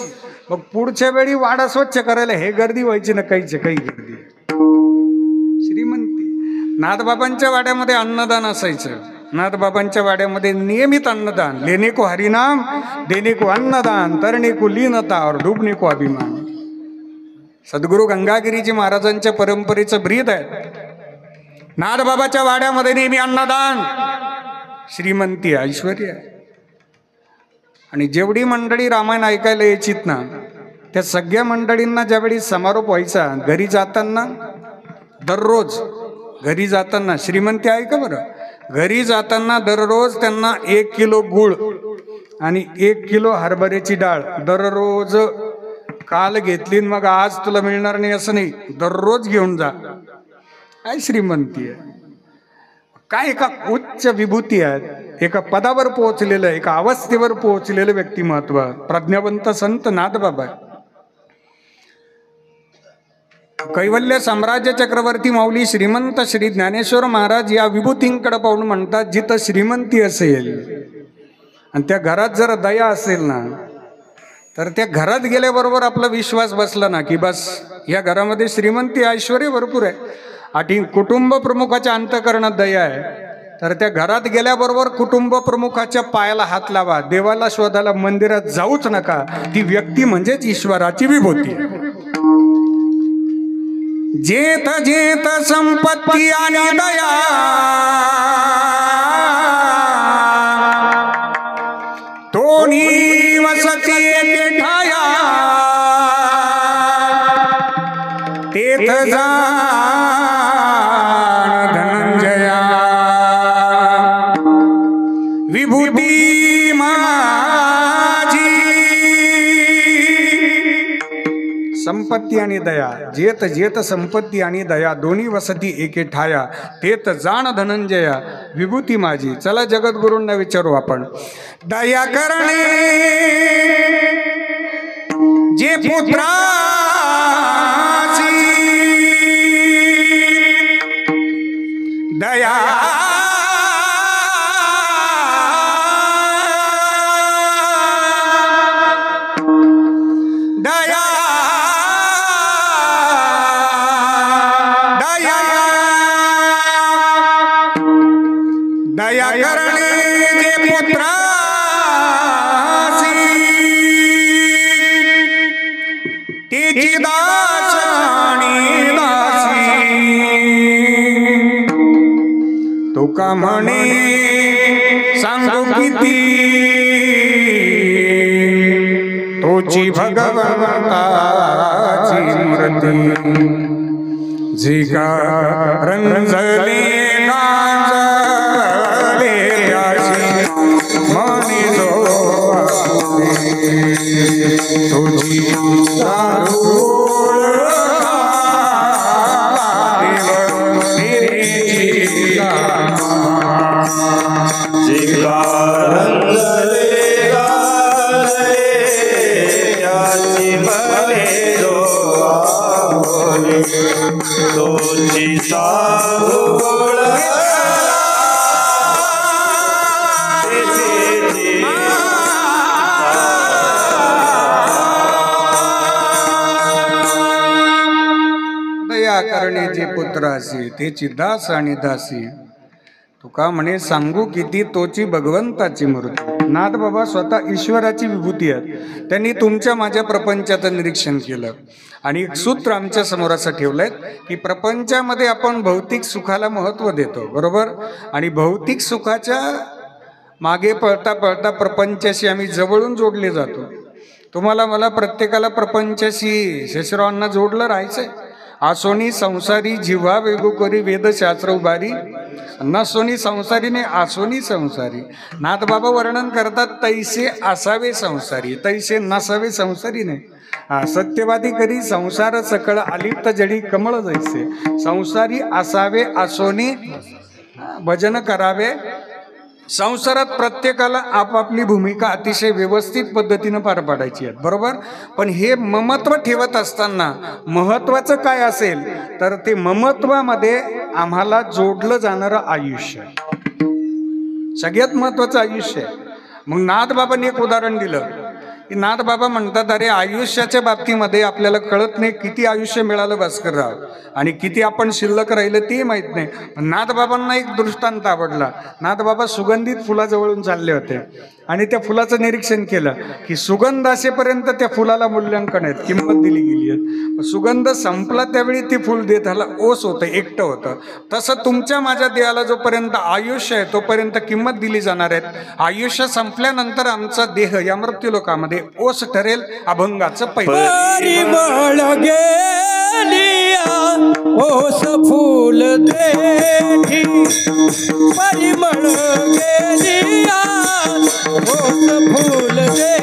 मग पुढच्या वेळी वाडा स्वच्छ करायला हे गर्दी व्हायची ना, काहीच काही गर्दी. श्रीमंती. नाथबाबांच्या वाड्यामध्ये अन्नदान असायचं. नाथबाबांच्या वाड्यामध्ये नियमित अन्नदान. लेने को हरिनाम, देने को अन्नदान, तरणे को लीनता और डूबने को अभिमान. सद्गुरु गंगागिरीजी महाराजांच्या परंपरेचं ब्रीद आहे. नाथबाबाच्या वाड्यामध्ये नेहमी अन्नदान, श्रीमंती, ऐश्वर्य. आणि जेवढी मंडळी रामायण ऐकायला यायचीत ना, त्या सगळ्या मंडळींना ज्यावेळी समारोप व्हायचा, घरी जाताना दररोज, घरी जाताना श्रीमंती आहे का बरं, घरी जाताना दररोज त्यांना 1 किलो गूळ आणि 1 किलो हरभऱ्याची डाळ दररोज. काल घेतली मग आज तुला मिळणार नाही असं नाही, दररोज घेऊन जा. काय श्रीमंती आहे, काय एका उच्च विभूती आहेत, एका पदावर पोहोचलेलं, एका अवस्थेवर पोहोचलेलं व्यक्तिमत्व प्रज्ञावंत संत नाथबाबा. कैवल्य साम्राज्य चक्रवर्ती माऊली श्रीमंत श्री ज्ञानेश्वर महाराज या विभूतींकडे पाहून म्हणतात, जिथं श्रीमंती असेल आणि त्या घरात जर दया असेल ना, तर त्या घरात गेल्याबरोबर आपला विश्वास बसला ना की बस या घरामध्ये श्रीमंती, ऐश्वर्य भरपूर आहे. आणि कुटुंब प्रमुखाच्या अंतःकरणात दया आहे, तर त्या घरात गेल्याबरोबर कुटुंब प्रमुखाच्या पायाला हात लावा. देवाला शोधायला मंदिरात जाऊच नका. ती व्यक्ती म्हणजेच ईश्वराची विभूती. जेथ जेथ संपत्ती आणि दया, तोनी वसती एके ठाया. जाण धनंजया विभूती माझी संपत्ती आणि दया जेत जेत संपत्ती आणि दया दोन्ही वसती एके ठाया तेत जाण धनंजया विभूती माझी. चला जगद्गुरूंना विचारू आपण. दया करणे जे पुत्राची दया दया दया दया करणे जे पुत्राची तेची दास आणि दासी तुका म्हणे सांगू किती तोची भगवंताची मूर्ती जी का रंजले गांजले त्याची म्हणे जो तुझी दया करणे जे पुत्रासी तेची दास आणि दासी तुका म्हणे सांगू किती तोची भगवंताची मूर्ती. नाथ बाबा स्वतः ईश्वराची विभूती आहे. त्यांनी तुमच्या माझ्या प्रपंचाचं निरीक्षण केलं आणि एक सूत्र आमच्या समोर असं ठेवलंय की प्रपंचामध्ये आपण भौतिक सुखाला महत्त्व देतो बरोबर आणि भौतिक सुखाच्या मागे पळता पळता प्रपंचाशी आम्ही जवळून जोडले जातो. तुम्हाला मला प्रत्येकाला प्रपंचाशी शेषरावांना जोडलं राहायचंय. आसोनी संसारी जिव्हा वेगू करी वेदशास्त्र उभारी नसोनी संसारी ने आसोनी संसारी. नाथबाबा वर्णन करतात तैसे असावे संसारी तैसे नसावे संसारी नाही. सत्यवादी करी संसार सकळ आलिप्त जडी कमळ जैसे संसारी असावे आसोनी भजन करावे. संसारात प्रत्येकाला आपापली भूमिका अतिशय व्यवस्थित पद्धतीनं पार पाडायची आहे बरोबर. पण हे ममत्व ठेवत असताना महत्वाचं काय असेल तर ते ममत्वामध्ये आम्हाला जोडलं जाणारं आयुष्य सगळ्यात महत्वाचं आयुष्य आहे. मग नाथबाबांनी एक उदाहरण दिलं की नाथबाबा म्हणतात अरे आयुष्याच्या बाबतीमध्ये आपल्याला कळत नाही किती आयुष्य मिळालं भास्करराव आणि किती आपण शिल्लक राहिलं ते माहीत नाही. नाथबाबांना एक दृष्टांत आवडला. नाथबाबा सुगंधित फुलाजवळून चालले होते आणि त्या फुलाचं निरीक्षण केलं की सुगंध असेपर्यंत त्या फुलाला मूल्यांकन आहेत किंमत दिली गेली आहे. सुगंध संपला त्यावेळी ते फुल देताला ओस होतं एकटं होतं. तसं तुमच्या माझ्या देहाला जोपर्यंत आयुष्य आहे तोपर्यंत किंमत दिली जाणार आहेत. आयुष्य संपल्यानंतर आमचा देह या मृत्यूलोकामध्ये ओस ठरेल अभंगाचं परिमळ गेलिया ओस फूल देठी परिमळ गेलिया ओस फूल दे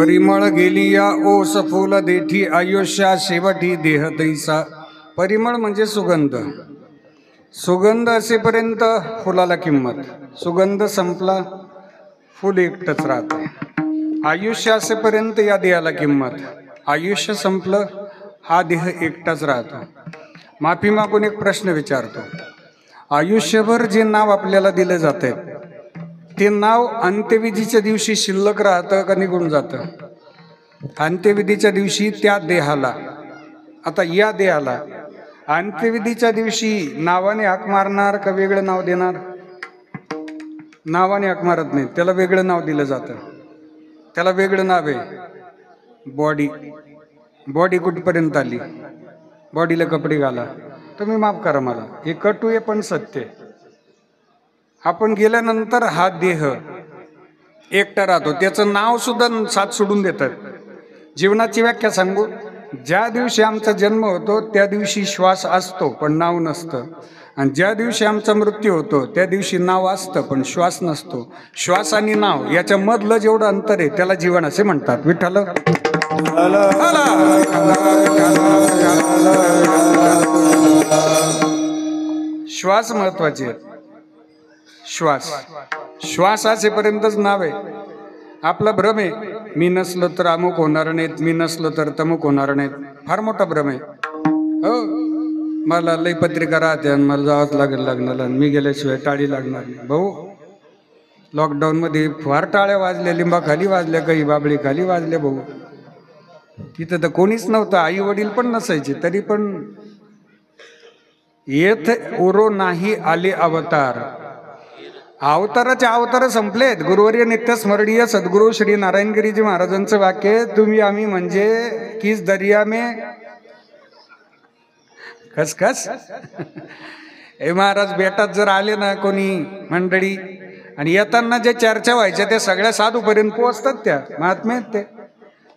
परिमळ गेलिया ओस फुल देठी आयुष्या शेवटी देह तैसा. परिमळ म्हणजे सुगंध. सुगंध असेपर्यंत फुलाला किंमत, सुगंध संपला फुल एकटंच राहतं. आयुष्य असेपर्यंत या देहाला किंमत, आयुष्य संपलं हा देह एकटाच राहतो. माफी मागून एक प्रश्न विचारतो. आयुष्यभर जे नाव आपल्याला दिले जाते ते नाव अंत्यविधीच्या दिवशी शिल्लक राहतं का निघून जातं? अंत्यविधीच्या दिवशी त्या देहाला, आता या देहाला अंत्यविधीच्या दिवशी नावाने हाक मारणार का वेगळं नाव देणार? नावाने हाक मारत नाही, त्याला वेगळं नाव दिलं जातं. त्याला वेगळं नाव आहे बॉडी. बॉडी कुठपर्यंत आली? बॉडीला कपडे घाला. तुम्ही माफ करा मला, हे कटू आहे पण सत्य. आपण गेल्यानंतर हा देह एकटा राहतो, त्याचं नाव सुद्धा साथ सोडून देतात. जीवनाची व्याख्या सांगू. ज्या दिवशी आमचा जन्म होतो त्या दिवशी श्वास असतो पण नाव नसतं, आणि ज्या दिवशी आमचा मृत्यू होतो त्या दिवशी नाव असतं पण श्वास नसतो. श्वास आणि नाव याच्या मधलं जेवढं अंतर आहे त्याला जीवन असे म्हणतात. विठ्ठल श्वास महत्वाचे आहेत. श्वास, श्वास असेपर्यंतच नाव आहे. आपला भ्रम आहे, मी नसलो तर अमुक होणार नाहीत, मी नसलो तर तमुक होणार नाहीत. फार मोठा भ्रम आहे. हो, मला लई पत्रिका राहते आणि मला जावंच लागेल लग्नाला, मी गेल्याशिवाय टाळी लागणार नाही. भाऊ, लॉकडाऊनमध्ये फार टाळ्या वाजल्या, लिंबाखाली वाजल्या, काही बाबळी खाली वाजल्या. भाऊ, तिथं तर कोणीच नव्हतं, आई वडील पण नसायचे, तरी पण येथ उरो नाही आले अवतार. अवताराचे अवतार संपलेत. गुरुवर्य नित्य स्मरणीय सद्गुरु श्री नारायणगिरीजी महाराजांचं वाक्य, तुम्ही आम्ही म्हणजे किस दरिया में खसखस. हे महाराज बेटात जर आले ना कोणी मंडळी, आणि येताना जे चर्चा व्हायच्या त्या सगळ्या साधूपर्यंत पोहोचतात. त्या महात्मे आहेत ते,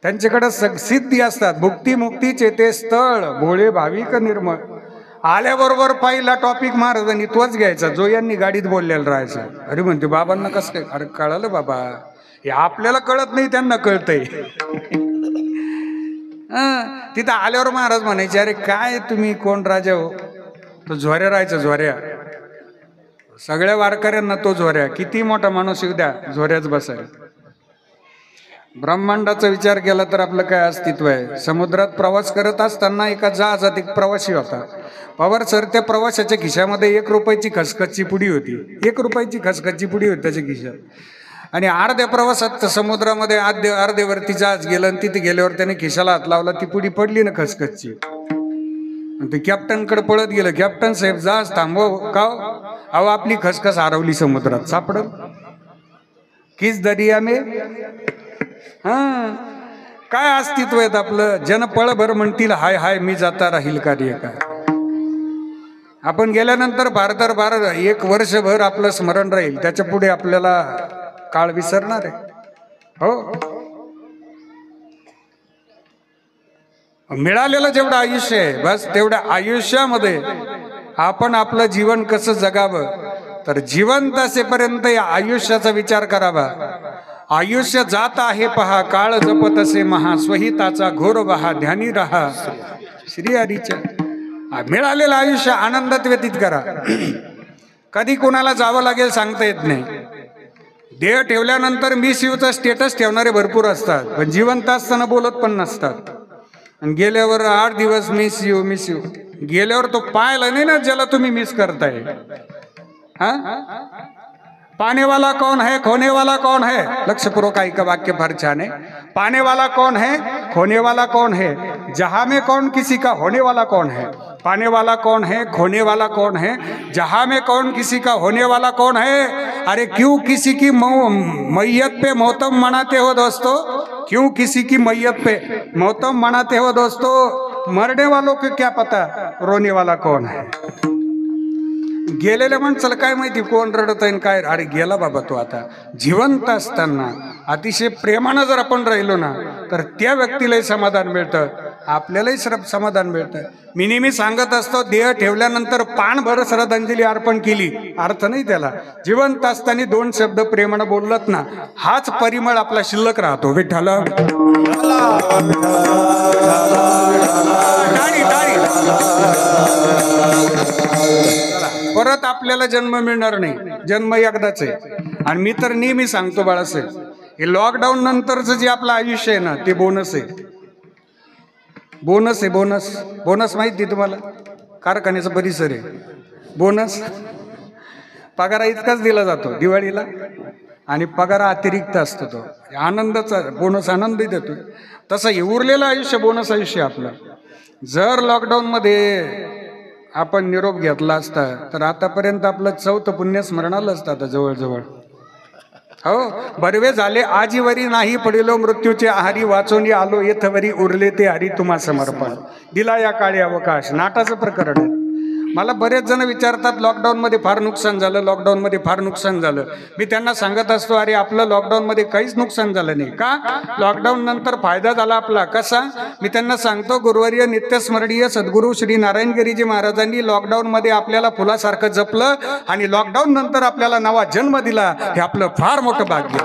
त्यांच्याकडे सिद्धी असतात. भुक्ती मुक्तीचे ते स्थळ, भोळे भाविक निर्मळ. आल्याबरोबर पहिला टॉपिक महाराजांनी तोच घ्यायचा जो यांनी गाडीत बोललेला राहायचा. अरे म्हणते बाबांना कसं काय? अरे कळालं बाबा, हे आपल्याला कळत नाही, त्यांना कळतंय. तिथं आल्यावर महाराज म्हणायचे, अरे काय तुम्ही कोण राजा हो? तो झोऱ्या राहायचा, झोऱ्या. सगळ्या वारकऱ्यांना तो झोऱ्या. किती मोठा माणूस येऊ द्या, झोऱ्याच बसाय. ब्रह्मांडाचा विचार केला तर आपलं काय अस्तित्व आहे? समुद्रात प्रवास करत असताना एका जहाजात एक प्रवासी होता. पवार सर, त्या प्रवाशाच्या खिशामध्ये 1 रुपयाची खसखसची पुडी होती. 1 रुपयाची खसखसची पुडी होती त्याच्या खिशात. आणि अर्ध्या प्रवासात समुद्रामध्ये अर्धेवरती जहाज गेलं, आणि तिथे गेल्यावर त्याने खिशाला हात लावला, ती पुडी पडली ना खसखसची. आणि ते कॅप्टनकडे पळत गेलं, कॅप्टन साहेब जहाज थांबव. का? अहो आपली खसखस हरवली समुद्रात. सापडल किस दरिया में. काय अस्तित्व आहेत आपलं? जन पळभर म्हणतील हाय हाय, मी जाता राहील कार्य काय. आपण गेल्यानंतर भारतर भारत 1 वर्षभर आपलं स्मरण राहील, त्याच्या पुढे आपल्याला काळ विसरणार आहे. हो, मिळालेलं जेवढं आयुष्य आहे बस तेवढ्या आयुष्यामध्ये आपण आपलं जीवन कसं जगावं, तर जिवंत असेपर्यंत या आयुष्याचा विचार करावा. आयुष्य जात आहे पहा, काळ जपत असे महा, स्वहिताचा घोर वहा, ध्यानी रहा श्री हरीच्या. मिळालेलं आयुष्य आनंदात व्यतीत करा. कधी कोणाला जावं लागेल सांगता येत नाही. देह ठेवल्यानंतर मिस यूचा स्टेटस ठेवणारे भरपूर असतात, पण जिवंत असताना बोलत पण नसतात. आणि गेल्यावर 8 दिवस मिस यू मिस यू. गेल्यावर तो पाहिला नाही ना ज्याला तुम्ही मिस करताय. पाने वाला कौन है, खोने वाला कौन है. लक्ष्यपूर्वक ऐका, वाक्य फार छान आहे. पाने वाला कौन है, खोने वाला कौन है, जहां में कौन किसी का होने वाला कौन है. पाने वाला कौन है, खोने वाला कौन है, जहां में कौन किसी का होने वाला कौन है. अरे क्यों किसी की मैयत पे मोहतम मनाते हो दोस्तों, क्यों किसी की मैयत पे मोहतम मनाते हो दोस्तों. मरने वालों को क्या पता रोने वाला कौन है. गेलेल्या माणसाला काय माहिती कोण रडत आहे काय. अरे गेला बाबा तो. आता जिवंत असताना अतिशय प्रेमानं जर आपण राहिलो ना तर त्या व्यक्तीलाही समाधान मिळतं. आपल्यालाही समाधान मिळतं. मी नेहमी सांगत असतो, देह ठेवल्यानंतर पाणभर श्रद्धांजली अर्पण केली अर्थ नाही त्याला. जिवंत असताना 2 शब्द प्रेमानं बोललत ना, हाच परिमळ आपला शिल्लक राहतो. विठ्ठल परत आपल्याला जन्म मिळणार नाही. जन्म एकदाच आहे. आणि मी तर नेहमी सांगतो बाळासाहेब, हे लॉकडाऊन नंतरचं जे आपलं आयुष्य आहे ना, ते बोनस आहे. बोनस आहे. बोनस बोनस माहिती तुम्हाला? कारखान्याचा परिसर आहे. बोनस पगारा इतकाच दिला जातो दिवाळीला, आणि पगारा अतिरिक्त असतो. तो आनंदाचा बोनस आनंदही देतो. तसं हे उरलेलं आयुष्य बोनस आयुष्य आपलं. जर लॉकडाऊनमध्ये आपण निरोप घेतला असता तर आतापर्यंत आपलं 4थं पुण्यस्मरण आलं असतं. आता जवळजवळ हो, बरवे झाले आजीवरी नाही पडिलो मृत्यूचे आहारी, वाचोनी आलो येथवरी उरले ते हरी तुम्हा समर्पण. दिला या काळी अवकाश. नाटाचं प्रकरण आहे. मला बरेच जण विचारतात, लॉकडाऊनमध्ये फार नुकसान झालं, लॉकडाऊनमध्ये फार नुकसान झालं. मी त्यांना सांगत असतो, अरे आपलं लॉकडाऊनमध्ये काहीच नुकसान झालं नाही. का? लॉकडाऊन नंतर फायदा झाला आपला. कसा? मी त्यांना सांगतो, गुरुवर्य नित्यस्मरणीय सद्गुरू श्री नारायणगिरीजी महाराजांनी लॉकडाऊनमध्ये आपल्याला फुलासारखं जपलं आणि लॉकडाऊन नंतर आपल्याला नवा जन्म दिला. हे आपलं फार मोठं भाग्य,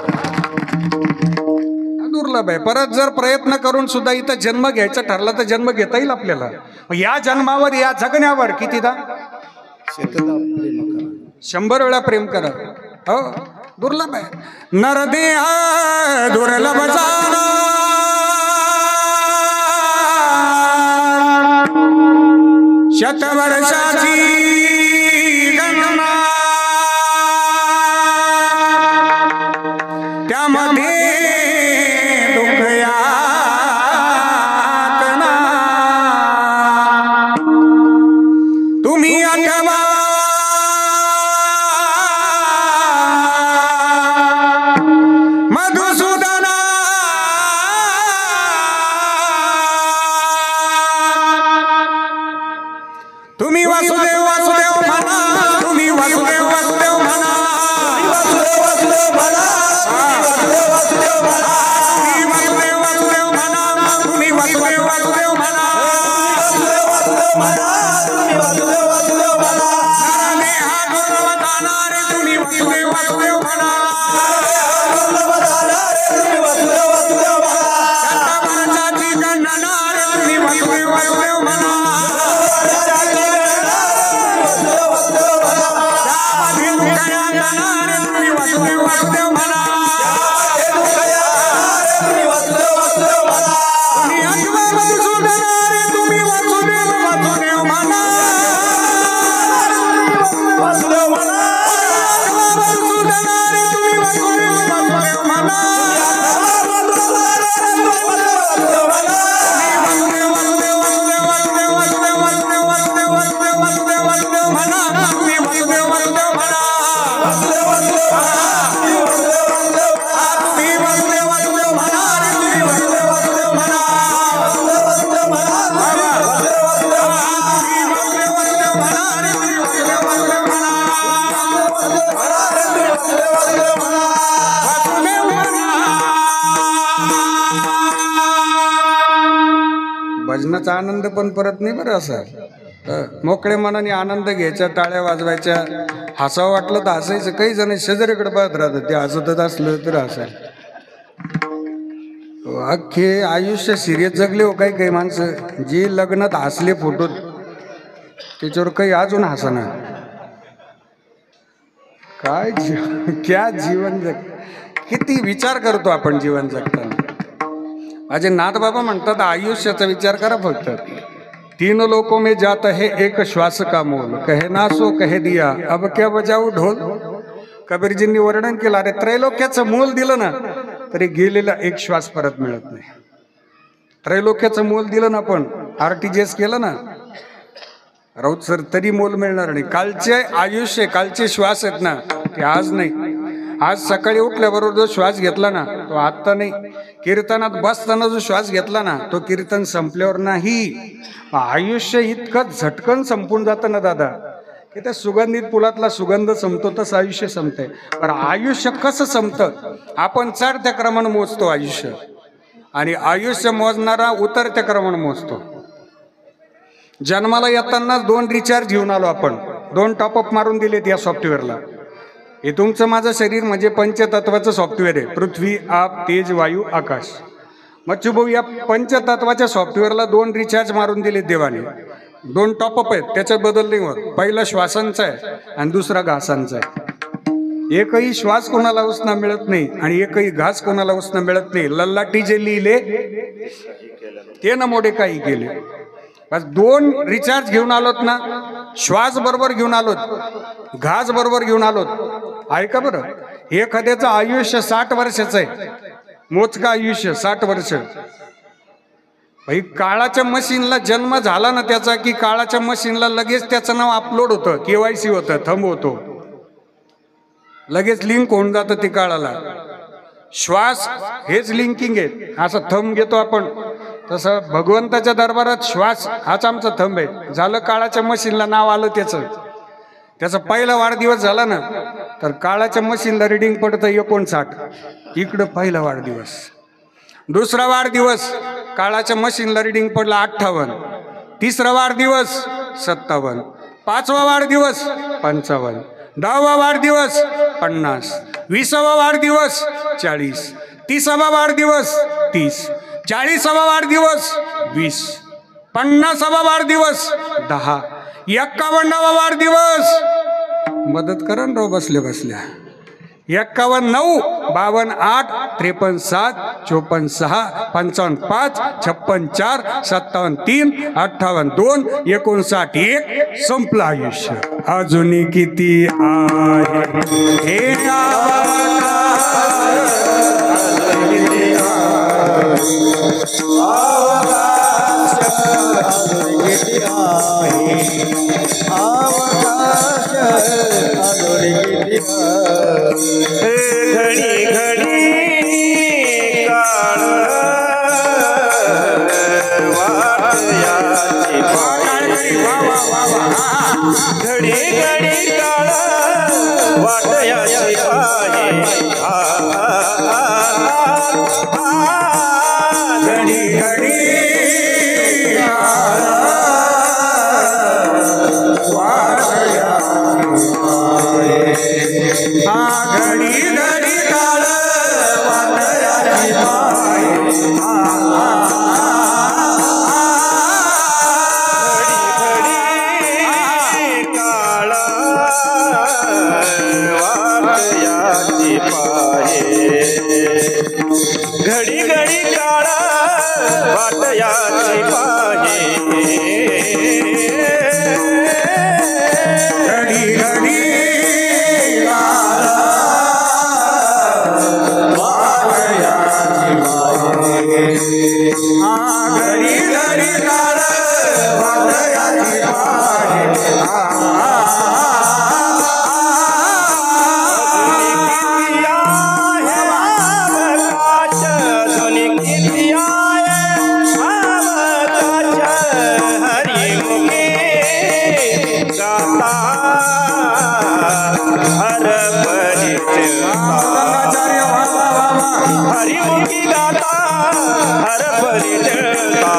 दुर्लभ आहे. परत जर प्रयत्न करून सुद्धा इथं जन्म घ्यायचा ठरला तर जन्म घेता येईल आपल्याला. या जन्मावर, या जगण्यावर कितीदा 100 वेळा प्रेम करा. हो, दुर्लभ आहे. नरदेह दुर्लभ जाना, शतवर्षाची गणना, त्यामध्ये भजनाचा आनंद पण परत नाही बरं. असं मोकळे मनाने आनंद घ्यायचा, टाळ्या वाजवायच्या, हसावं वाटलं तर हसायचं. काही जण शेजारीकडे बघत राहतात, ते हसतच असलं तर हसायचं. अख्खे आयुष्य सिरियस जगले हो काही काही माणसं. जी लग्नात हसले फोटो त्याच्यावर काही अजून हसना. काय क्या जीवन जग, किती विचार करतो आपण जीवन जगताना. माझे नाथबाबा म्हणतात, आयुष्याचा विचार करा फक्त. 3 लोकों में जाता है एक श्वास का मोल, कहे ना सो कहे दिया अब क्या बजाऊ ढोल. कबीरजींनी वर्णन केलं, अरे त्रैलोक्याचं मोल दिलं ना तरी गेलेला एक श्वास परत मिळत नाही. त्रैलोक्याचं मोल दिलं ना, आपण RTGS केलं ना राऊत सर, तरी मोल मिळणार नाही. कालचे आयुष्य, कालचे श्वास आहेत ना, ते आज नाही. आज सकाळी उठल्याबरोबर जो श्वास घेतला ना तो आत्ता नाही. कीर्तनात बसताना जो श्वास घेतला ना तो कीर्तन संपल्यावर नाही. आयुष्य इतकं झटकन संपून जातं ना दादा, की त्या सुगंधित फुलातला सुगंध संपतो तसं आयुष्य संपतंय. पण आयुष्य कसं संपतं आपण चढत्या क्रमानं मोजतो आयुष्य. आणि आयुष्य मोजणारा उतरत्या क्रमाने मोजतो. जन्माला येतानाच 2 रिचार्ज घेऊन आलो आपण, 2 टॉपअप मारून दिलेत या सॉफ्टवेअरला. हे तुमचं माझं शरीर म्हणजे पंचतत्वाचं सॉफ्टवेअर आहे. पृथ्वी, आप, तेज, वायू, आकाश. मच्छू या पंचतत्वाच्या सॉफ्टवेअरला 2 रिचार्ज मारून दिलेत देवाने. 2 टॉपअप आहेत, त्याच्यात बदल नाही होत. पहिला श्वासांचा आहे आणि दुसरा घासांचा आहे. एकही श्वास कोणाला उसना मिळत नाही आणि एकही घास कोणाला उसना मिळत नाही. लल्लाटी जे लिहिले ते ना मोठे काही केले. बस 2 रिचार्ज घेऊन आलोत ना, श्वास बरोबर घेऊन आलोत, घास बरोबर घेऊन आलोत. ऐका बरं, एखाद्याचं आयुष्य 60 वर्षाचं आहे, मोजका आयुष्य 60 वर्ष. भाई काळाच्या मशीनला जन्म झाला ना त्याचा की काळाच्या मशीनला लगेच त्याचं नाव अपलोड होतं, KYC होतं, थंब होतो, लगेच लिंक होऊन जातं ते काळाला. श्वास हेच लिंकिंग आहे. असं थंब घेतो आपण, तसं भगवंताच्या दरबारात श्वास हाच आमचा थंब आहे. झालं काळाच्या मशीनला नाव आलं त्याचा पहिला वाढदिवस झाला ना तर काळाच्या मशीनला रिडिंग पडतं 59. इकडं पहिला वाढदिवस. दुसरा वाढदिवस काळाच्या मशीनला रिडिंग पडला 58. तिसरा वाढदिवस 57. 5वा वाढदिवस 55. 10वा वाढदिवस 50. 20वा वाढदिवस 40. 30वा वाढदिवस 30. 40वा वाढदिवस 20. 50वा वाढदिवस 10. 51वा वाढदिवस, मदत करा ना राव बसल्या बसल्या. 51, 9, 52, 8, 53, 7, 54, 6, 55, 5, 56, 4, 57, 3, 58, 2, 59, 1. संपलं आयुष्य. अजून किती आहे हे घडी घडी काळ वाटयाची घडी घडी काळ वाटयाची घडी घडी घडी घडी काळ वाटयाची घडी घडी काळ वाटयाची पाहे. घडी घडी घडी घडी काळ वाटयाची पाहे. हरिमुखी गाता हर परिचयता.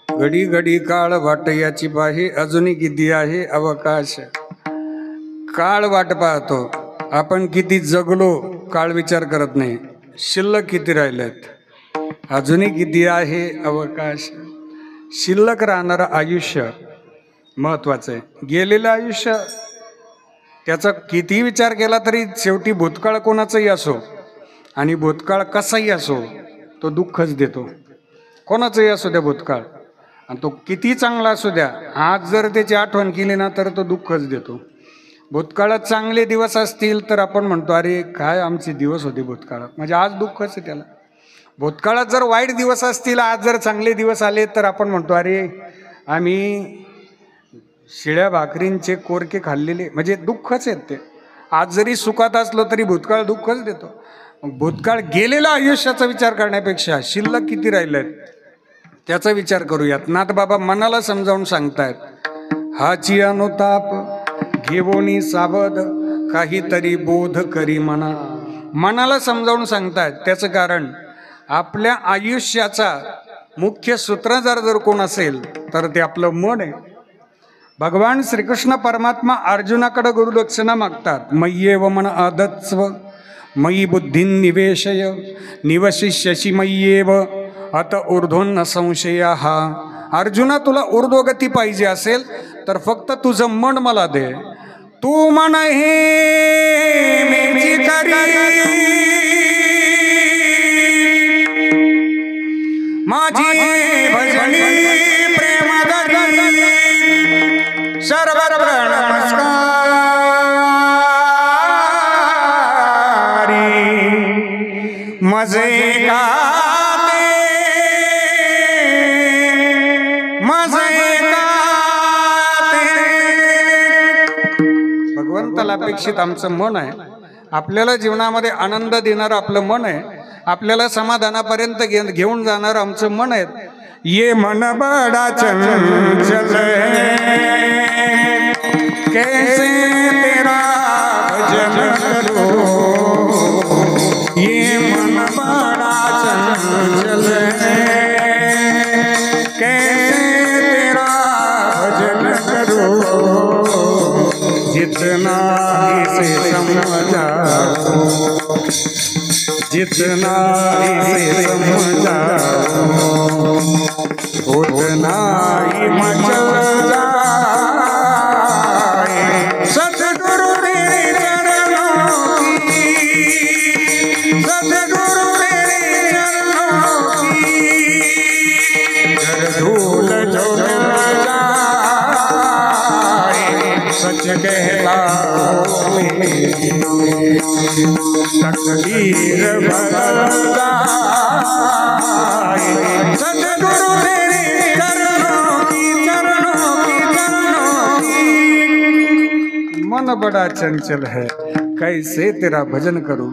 घडी घडी काळ वाटयाची पाहे. अजूनही किती आहे अवकाश. काळ वाट पाहतो. आपण किती जगलो काळ विचार करत नाही. शिल्लक किती राहिलेत, अजूनही किती आहे अवकाश. शिल्लक राहणारं आयुष्य महत्वाचं आहे. गेलेलं आयुष्य त्याचा किती विचार केला तरी शेवटी भूतकाळ कोणाचाही असो आणि भूतकाळ कसाही असो तो दुःखच देतो. कोणाचाही असो द्या भूतकाळ, आणि तो किती चांगला असू द्या, आज जर त्याची आठवण केली ना तर तो दुःखच देतो. भूतकाळात चांगले दिवस असतील तर आपण म्हणतो अरे काय आमचे दिवस होते भूतकाळात, म्हणजे आज दुःखच आहे त्याला. भूतकाळात जर वाईट दिवस असतील, आज जर चांगले दिवस आले तर आपण म्हणतो अरे आम्ही शिळ्या भाकरींचे कोरके खाल्लेले, म्हणजे दुःखच आहेत ते. आज जरी सुखात असलो तरी भूतकाळ दुःखच देतो. भूतकाळ गेलेला आयुष्याचा विचार करण्यापेक्षा शिल्लक किती राहिलेत त्याचा विचार करूयात. नाथ बाबा मनाला समजावून सांगतायत, हाची अनुताप घेवोनी सावध काहीतरी बोध करी मना. मनाला समजावून सांगतायत. त्याचं कारण आपल्या आयुष्याचा मुख्य सूत्रधार जर कोण असेल तर ते आपलं मन आहे. भगवान श्रीकृष्ण परमात्मा अर्जुनाकडे गुरुदक्षिणा मागतात. मय्येव मन आदत्स्व मयी बुद्धी निवेशय निवशिष्यसि मय्येव अत ऊर्ध्वोन्न संशय. हा अर्जुना, तुला ऊर्ध्वगती पाहिजे असेल तर फक्त तुझं मन मला दे. तू मन हे मीची करी माझी भजनी प्रेम धरी सर्व नमस्कारी मजे का भगवंताला अपेक्षित आमचं मन आहे. आपल्याला जीवनामध्ये आनंद देणारं आपलं मन आहे. आपल्याला समाधानापर्यंत घेऊन जाणारं आमचं मन आहे. ये मन बडा चंचल है कैसे तेरा भजन करो. ये मन बडा चंचल है कैसे तेरा भजन करो. जितना इसे समझा जितना इसे समझा उतना ही मचल जाए. सतगुरु मेरे चरणों की सतगुरु मेरे चरणों की जर धूल जो सच कहता तकदीर बदल जाए. सतगुरु तेरे चरणों की मन बड़ा चंचल है कैसे तेरा भजन करू.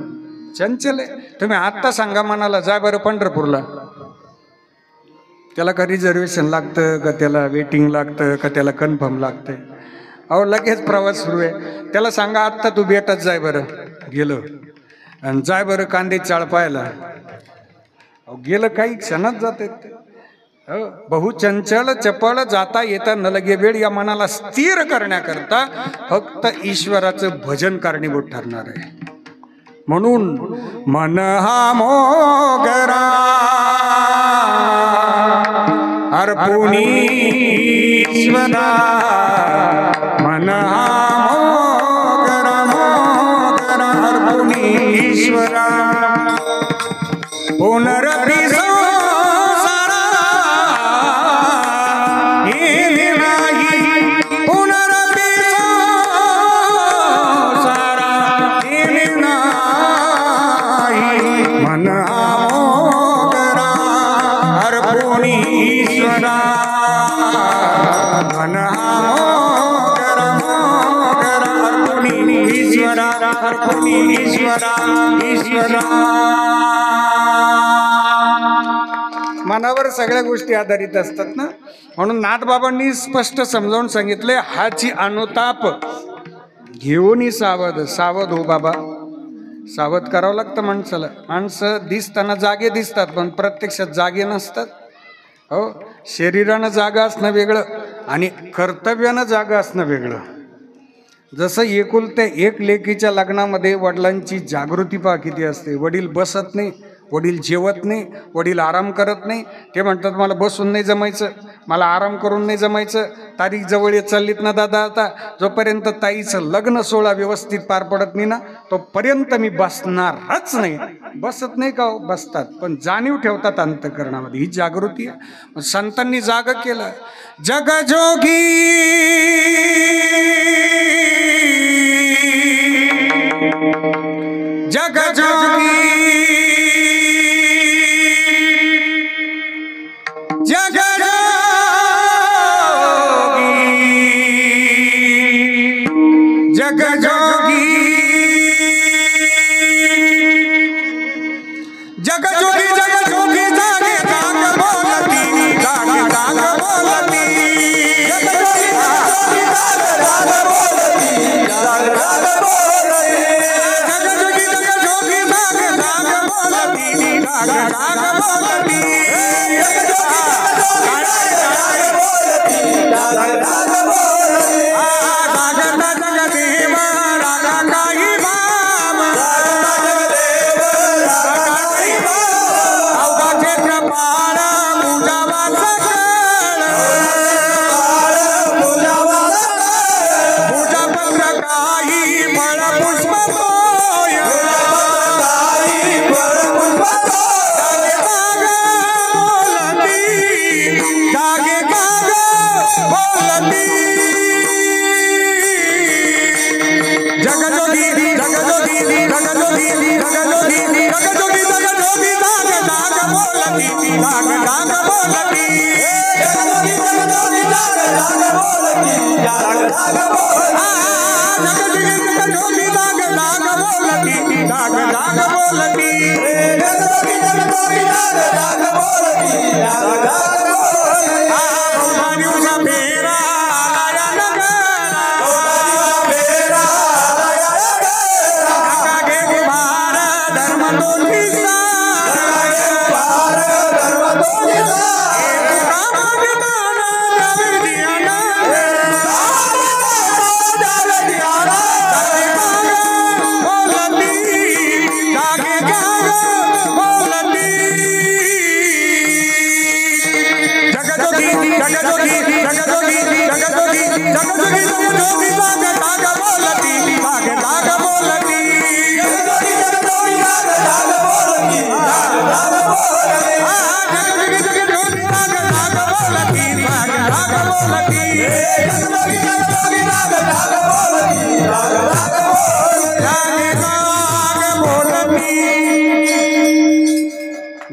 चंचल आहे. तुम्ही आत्ता सांगा मनाला, जा बरं पंढरपूरला. त्याला का रिझर्वेशन लागतं का, त्याला वेटिंग लागतं का, त्याला कन्फर्म लागतं. अहो लगेच प्रवास सुरू आहे. त्याला सांगा आत्ता तू बेटच जाय बरं. गेलो आणि जाय बरं कांदे चाळ पाहायला. अहो गेलं काही क्षणात जाते. बहु चंचल चपळ जाता येता न लगे वेळ. या मनाला स्थिर करण्याकरता फक्त ईश्वराचं भजन कारणीभूत ठरणार आहे. म्हणून मन हा मोगरा अर्पुनी ईश्वरा. मन हा मोगरा मोगरा अर्पुनी ईश्वरा. पुनरपि संसारा येणे नाही. पुनरपि संसारा येणे नाही. मन हा मोगरा अर्पुनी ईश्वरा. मन हा मोगरा मोगरा अर्पुनी ईश्वरा अर्पुनी ईश्वरा ईश्वरा. मनावर सगळ्या गोष्टी आधारित असतात ना. म्हणून नाथबाबांनी स्पष्ट समजावून सांगितले, हाची अनुताप घेऊन सावध. सावध हो बाबा. सावध करावं लागतं माणसाला. माणसं दिसताना जागे दिसतात पण प्रत्यक्षात जागे नसतात. हो, शरीरानं जागा असणं वेगळं आणि कर्तव्यानं जागा असणं वेगळं. जसं एकुलते एक लेकीच्या लग्नामध्ये वडिलांची जागृती पहा किती असते. वडील बसत नाही, वडील जेवत नाही, वडील आराम करत नाही. ते म्हणतात मला बसून नाही जमायचं, मला आराम करून नाही जमायचं. तारीख जवळ येत चाललीत ना दादा, आता जोपर्यंत ताईचं लग्न सोहळा व्यवस्थित पार पडत नाही ना तोपर्यंत मी बसणारच नाही. बसत नाही का हो? बसतात, पण जाणीव ठेवतात अंतःकरणामध्ये. ही जागृती आहे. संतांनी जाग केलं. जगजोगी जगजोगी जगजोगी जगजोगी जगजोगी जगजोगी जागे जाग बोलती जागे जाग बोलती जगजोगी जाग बोलती जाग जाग बोलती जगजोगी जगजोगी जागे जाग बोलती जाग जाग बोलती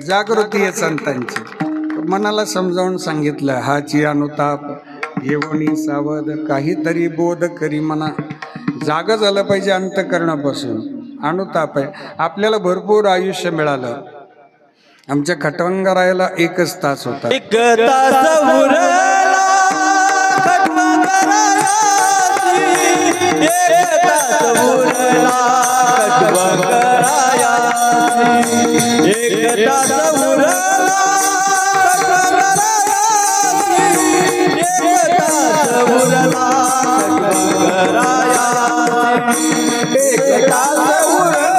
जागृती आहे संतांची. मनाला समजावून सांगितलं हाची अनुताप येवणी सावध काहीतरी बोध करी मना. जाग झालं पाहिजे अंतःकरणापासून. अनुताप आहे. आपल्याला भरपूर आयुष्य मिळालं. आमच्या खटवंगरायला 1च तास होता. 1 तास उरला खटवंगरायाची, 1 तास उरला खटवंगरायाची, 1 तास उरला खटवंगरायाची, 1 तास उरला खटवंगरायाची, 1 तास उरला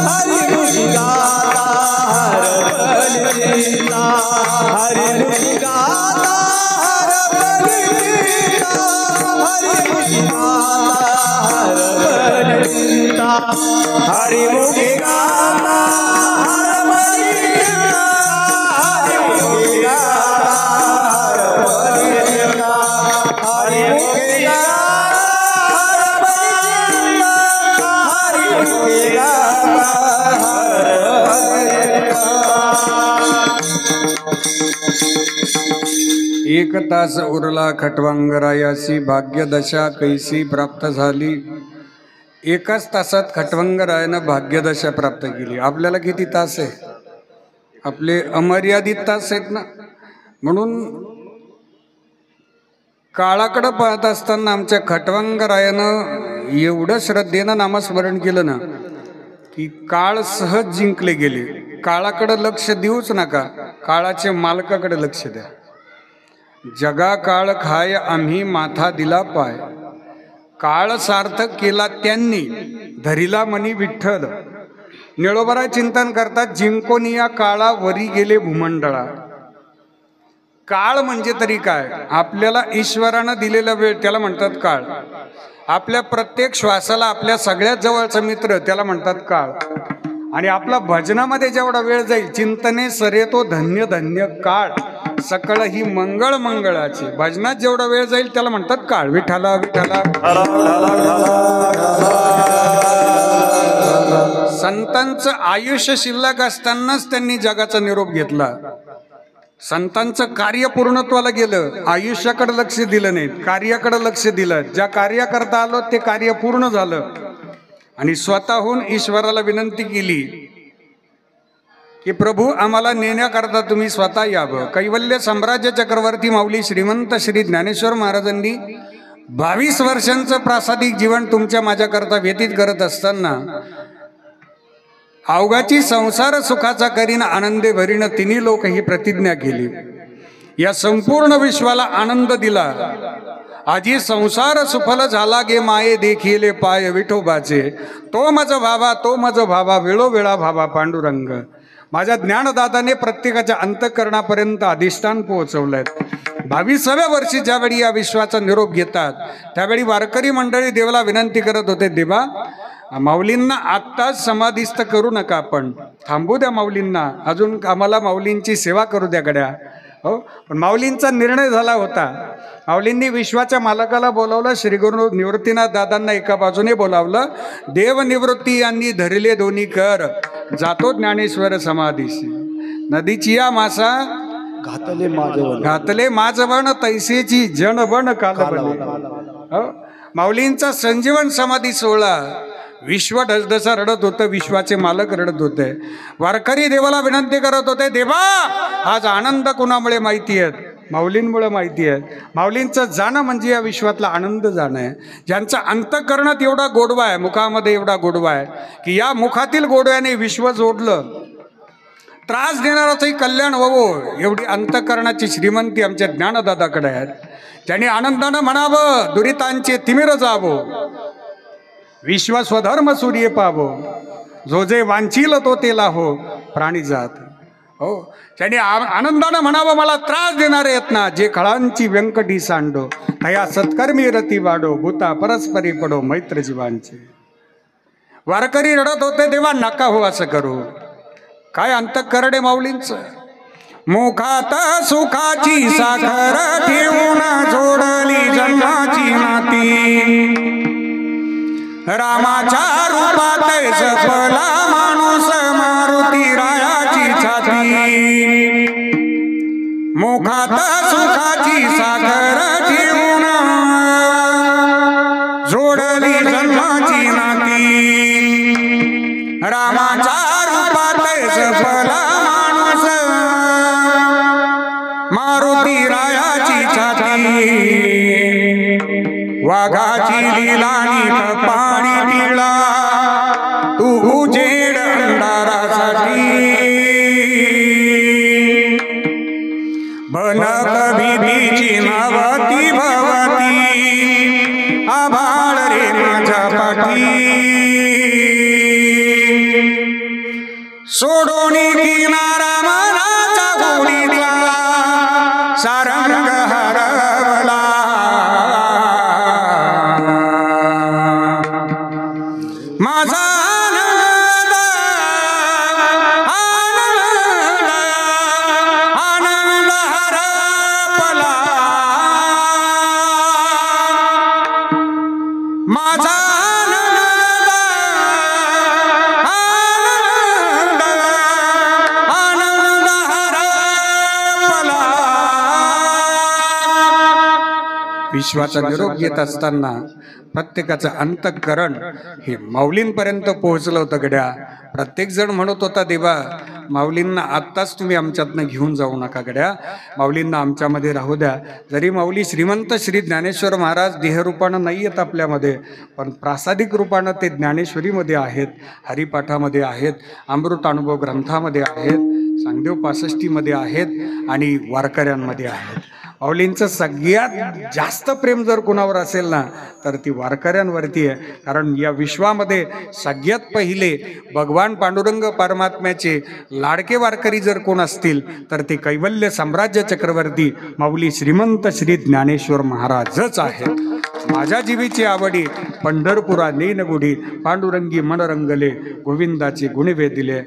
हरि हरिमुखे गाता हर भजन हरिमुखे गाता हर भजन हरिमुखे गाता हर भजन हरिमुखे गाता हर भजन। एक तास उरला खटवांगरायासी भाग्यदशा कैसी प्राप्त झाली. एकाच तासात खटवंगरायानं भाग्यदशा प्राप्त केली. आपल्याला किती तास आहे? आपले अमर्यादित तास आहेत ना. म्हणून काळाकडं पाहत असताना आमच्या खटवंगरायानं एवढं श्रद्धेनं नामस्मरण केलं ना की काळ सहज जिंकले गेले. काळाकडं लक्ष देऊच नका, काळाच्या मालकाकडे लक्ष द्या. जगा काळ खाय आम्ही माथा दिला पाय. काळ सार्थक केला त्यांनी धरिला मनी विठ्ठल. निळोबरा चिंतन करतात जिंकोन या काळा वरी गेले भूमंडळा. काळ म्हणजे तरी काय? आपल्याला ईश्वरानं दिलेला वेळ त्याला म्हणतात काळ. आपल्या प्रत्येक श्वासाला आपल्या सगळ्यात जवळचा मित्र त्याला म्हणतात काळ. आणि आपला भजनामध्ये जेवढा वेळ जाईल चिंतने सरे तो धन्य धन्य काळ. सकळ ही मंगळ मंगळाची. भजनात जेवढा वेळ जाईल त्याला म्हणतात काळ. विठाला विठाला. संतांचं आयुष्य शिल्लक असतानाच त्यांनी जगाचा निरोप घेतला. संतांचं कार्य पूर्णत्वाला गेलं, आयुष्याकडे लक्ष दिलं नाही, कार्याकडे लक्ष दिलं. ज्या कार्याकरता आलो ते कार्य पूर्ण झालं आणि स्वतःहून ईश्वराला विनंती केली की प्रभू आम्हाला नेण्याकरता तुम्ही स्वतः यावं. कैवल्य साम्राज्य चक्रवर्ती माऊली श्रीमंत श्री ज्ञानेश्वर महाराजांनी 22 वर्षांचं प्रासादिक जीवन तुमच्या माझ्याकरता व्यतीत करत असताना अवघाची संसार सुखाचा करीन आनंदे भरीन तिन्ही लोक ही प्रतिज्ञा केली. या संपूर्ण विश्वाला आनंद दिला. आजी संसार सुफल झाला गे माये देखिले पाय विठोबाचे. तो मज भावा तो मज भावा वेळोवेळा भावा पांडुरंग. माझ्या ज्ञानदादाने प्रत्येकाच्या अंतःकरणापर्यंत अधिष्ठान पोहोचवलंय. 22व्या वर्षी ज्यावेळी या विश्वाचा निरोप घेतात त्यावेळी वारकरी मंडळी देवाला विनंती करत होते, देवा माऊलींना आत्ताच समाधिस्थ करू नका, आपण थांबू द्या माऊलींना, अजून आम्हाला माऊलींची सेवा करू द्या गड्या. हो, पण माऊलींचा निर्णय झाला होता. माऊलींनी विश्वाच्या मालकाला बोलावलं. श्री गुरु निवृत्तीनाथ दादांना एका बाजूने बोलावलं. देव निवृत्ती यांनी धरले दोन्ही कर जातो ज्ञानेश्वर समाधीशी. नदीची या मासा घातले माझवण तैसेची जनवण कालबने. हो, माऊलींचा संजीवन समाधी सोहळा. विश्व ढसढसा रडत होतं, विश्वाचे मालक रडत होते. वारकरी देवाला विनंती करत होते, देवा आज आनंद कोणामुळे माहिती आहेत? माऊलींमुळे माहिती आहे. माऊलींचं जाणं म्हणजे या विश्वातला आनंद जाणं आहे. ज्यांचा अंतःकरणात एवढा गोडवा आहे, मुखामध्ये एवढा गोडवा आहे की या मुखातील गोडव्याने विश्व जोडलं. त्रास देणाराचंही कल्याण व्हावं एवढी अंतःकरणाची श्रीमंती आमच्या ज्ञानदादाकडे आहेत. ज्यांनी आनंदानं म्हणावं दुरितांचे तिमिर जावो, विश्व स्वधर्म सूर्य पावो, जो जे वांछील तो तेला हो प्राणी जात. हो, त्यांनी आनंदानं म्हणावं मला त्रास देणारे आहेत ना, जे खळांची व्यंकटी सांडो, तया सत्कर्मी रती वाढो, भूता परस्परी पडो मैत्र जीवांचे. वारकरी रडत होते, देवा नका हो असं करू. काय अंतःकरणे माऊलींचं. मुखात सुखाची साखर ठेवून जोडली जन्माची नाती, रामाच्या रूपात सफला माणूस मारुती रायाची छाती. मुखात सुखाची साखर ठेवून जोडली जन्माची नाती, रामाच्या रूपात सफला माणूस मारुती रायाची छाती. वाघाची लिलानी पाणी पिळा तू जेड अंधारासाठी, बनक भीतीची नवती भवती आभाळ रे माझ्या पाठी. सोडोनी किनारा मनाचा गोडीचा सारंग हरवला, माझा विश्वाचा निरोप घेत असताना प्रत्येकाचं अंतःकरण हे माऊलींपर्यंत पोहोचलं होतं गड्या. प्रत्येक जण म्हणत होता देवा माऊलींना आत्ताच तुम्ही आमच्यातनं घेऊन जाऊ नका गड्या, माऊलींना आमच्यामध्ये राहू द्या. जरी माऊली श्रीमंत श्री ज्ञानेश्वर महाराज देहरूपानं नाही आहेत आपल्यामध्ये, पण प्रासादिक रूपानं ते ज्ञानेश्वरीमध्ये आहेत, हरिपाठामध्ये आहेत, अमृतानुभव ग्रंथामध्ये आहेत, सांगदेव 65मध्ये आहेत आणि वारकऱ्यांमध्ये आहेत. माऊलींचं सगळ्यात जास्त प्रेम जर कोणावर असेल ना तर ती वारकऱ्यांवरती आहे. कारण या विश्वामध्ये सगळ्यात पहिले भगवान पांडुरंग परमात्म्याचे लाडके वारकरी जर कोण असतील तर ते कैवल्य साम्राज्य चक्रवर्ती माऊली श्रीमंत श्री ज्ञानेश्वर महाराजच आहेत. माझ्या जीवीची आवडी पंढरपुरा नेन गुढी, पांडुरंगी मन रंगले, गोविंदाचे गुण वेदिले.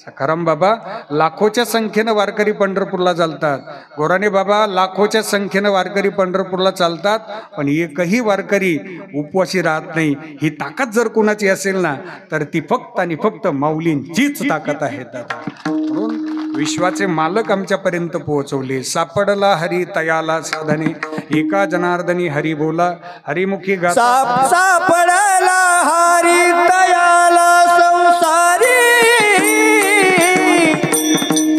सखाराम बाबा लाखोच्या संख्येनं वारकरी पंढरपूरला चालतात, गोराणे बाबा लाखोच्या संख्येनं वारकरी पंढरपूरला चालतात, पण एकही वारकरी उपवासी राहत नाही. ही ताकद जर कोणाची असेल ना तर ती फक्त आणि फक्त माऊलींचीच ताकद आहे दादा. म्हणून विश्वाचे मालक आमच्यापर्यंत पोहोचवले. सापडला हरी तयाला साधने, एका जनार्दनी हरी बोला, हरिमुखी गाता सापडला हरी तयाला संसारी,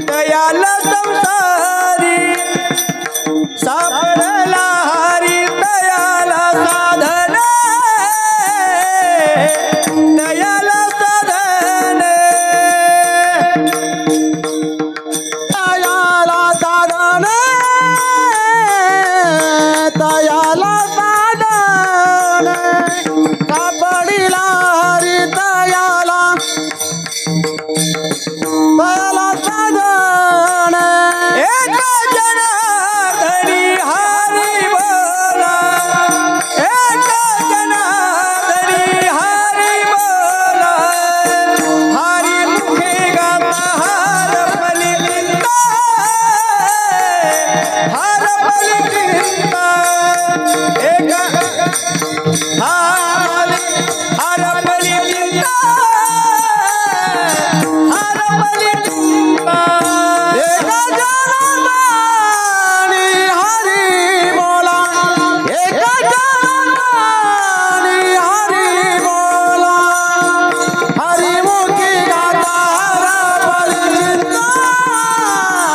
तयाला संसारी. सापडला हरी तयाला साधने, तयाला साधने. तयाला साधने, तयाला साधने. सापडिला हरी तयाला, तयाला साधने. एका जनार्दनी हरी बोला, एका जनार्दनी हरी बोला. हरी मुखे गाता हर पली चिंता, हर पली चिंता. एका हर पली चिंता, हर पली चिंता. एका जनार्दनी हरी बोला, एका जनार्दनी हरी बोला. हरी मुखी गाता हर पली चिंता,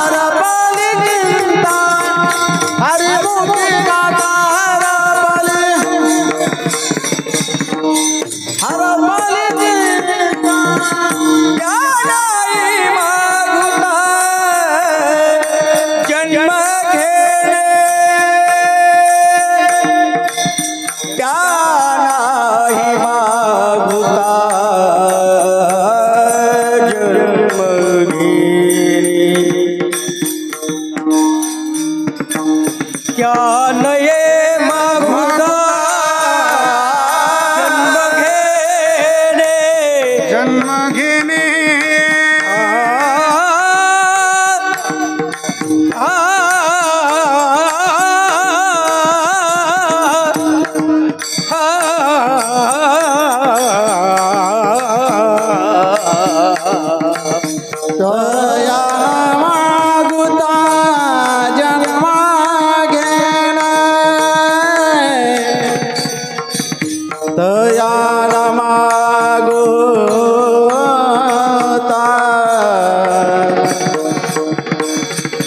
हर पली चिंता. हरी मुखी गाता हर पली, हर पली चिंता. ज्ञानाई मागुता जन्म घेणे, ज्ञानाई मागुता जन्म घेणे. ज्ञान ये मागुता जन्म घेणे. जन्म घेणे तया मागुता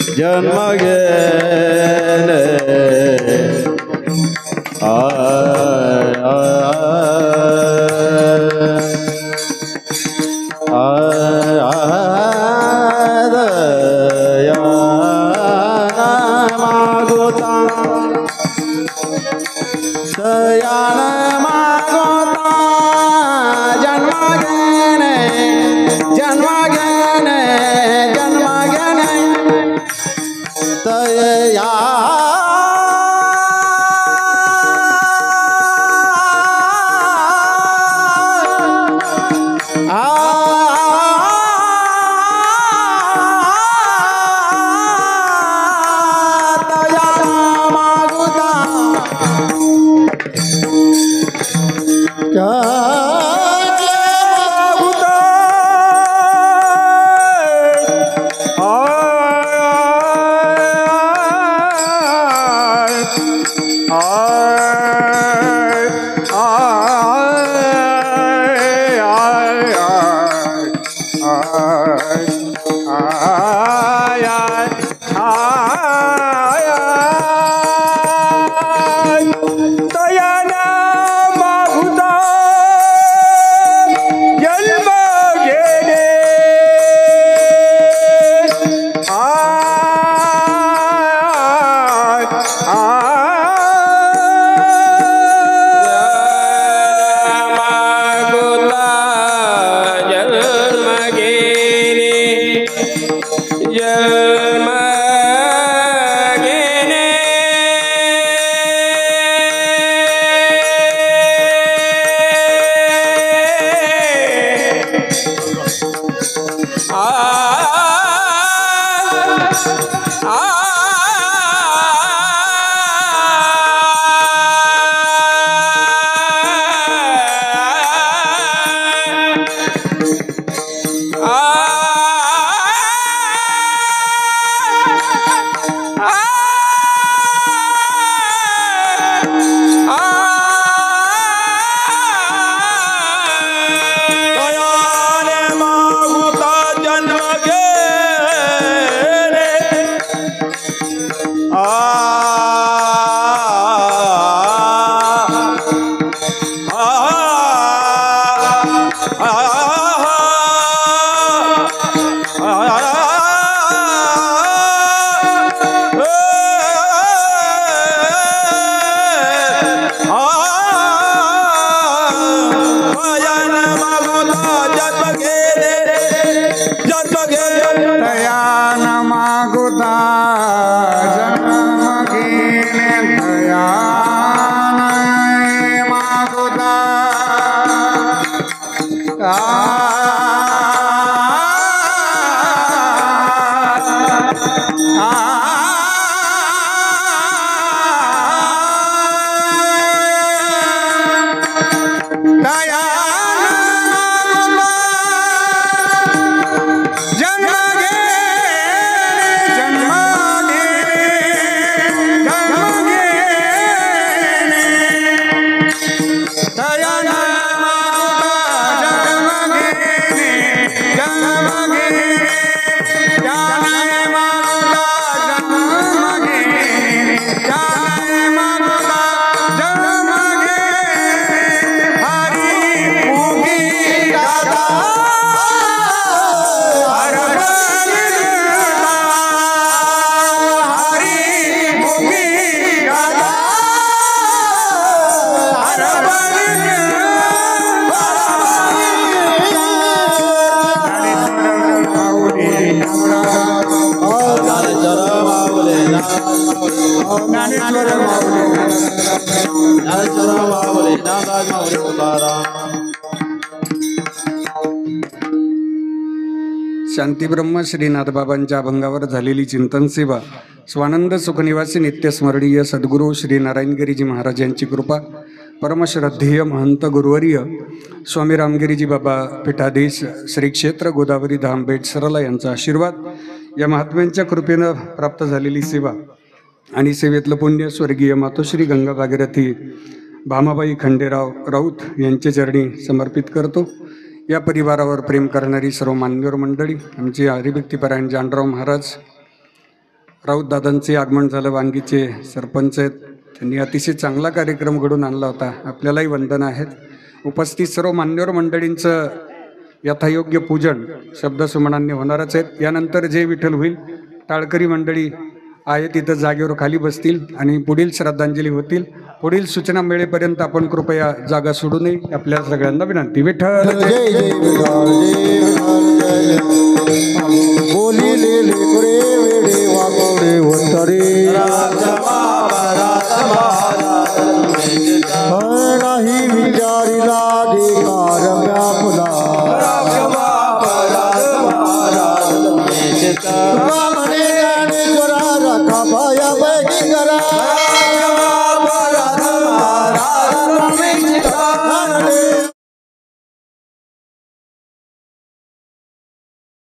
जन्म घेणे, तया मागुता जन्म घेणे. दयान मागोता जन्म घेणे, जन्म घेणे, जन्म घेणे. तया तया घे तया न मागुता जन्म घेणे तया न मागुता शांतीब्रह्म श्रीनाथ बाबांच्या अभंगावर झालेली चिंतन सेवा स्वानंद सुखनिवासी नित्यस्मरणीय सद्गुरू श्री नारायणगिरीजी महाराज यांची कृपा परमश्रद्धेय महंत गुरुवर्य स्वामी रामगिरीजी बाबा पीठाधीश श्री क्षेत्र गोदावरी धाम बेट सरला यांचा आशीर्वाद या महात्म्यांच्या कृपेनं प्राप्त झालेली सेवा आणि सेवेतलं पुण्य स्वर्गीय मातोश्री गंगा भागीरथी भामाबाई खंडेराव राऊत यांचे चरणी समर्पित करतो. या परिवारावर प्रेम करणारी सर्व मान्यवर मंडळी, आमचे हरिभक्तीपरायण जानराव महाराज राऊत दादांचे आगमन झालं. वांगीचे सरपंच आहेत, त्यांनी अतिशय चांगला कार्यक्रम घडून आणला होता. आपल्यालाही वंदन आहेत. उपस्थित सर्व मान्यवर मंडळींचं यथायोग्य पूजन शब्दसुमनांनी होणारच आहेत. यानंतर जे विठ्ठल होईल टाळकरी मंडळी आहे तिथं जागेवर खाली बसतील आणि पुढील श्रद्धांजली होतील. पुढील सूचना मिळेपर्यंत आपण कृपया जागा सोडू नये आपल्या सगळ्यांना विनंती. विठ्ठल जय जय विठ्ठल जय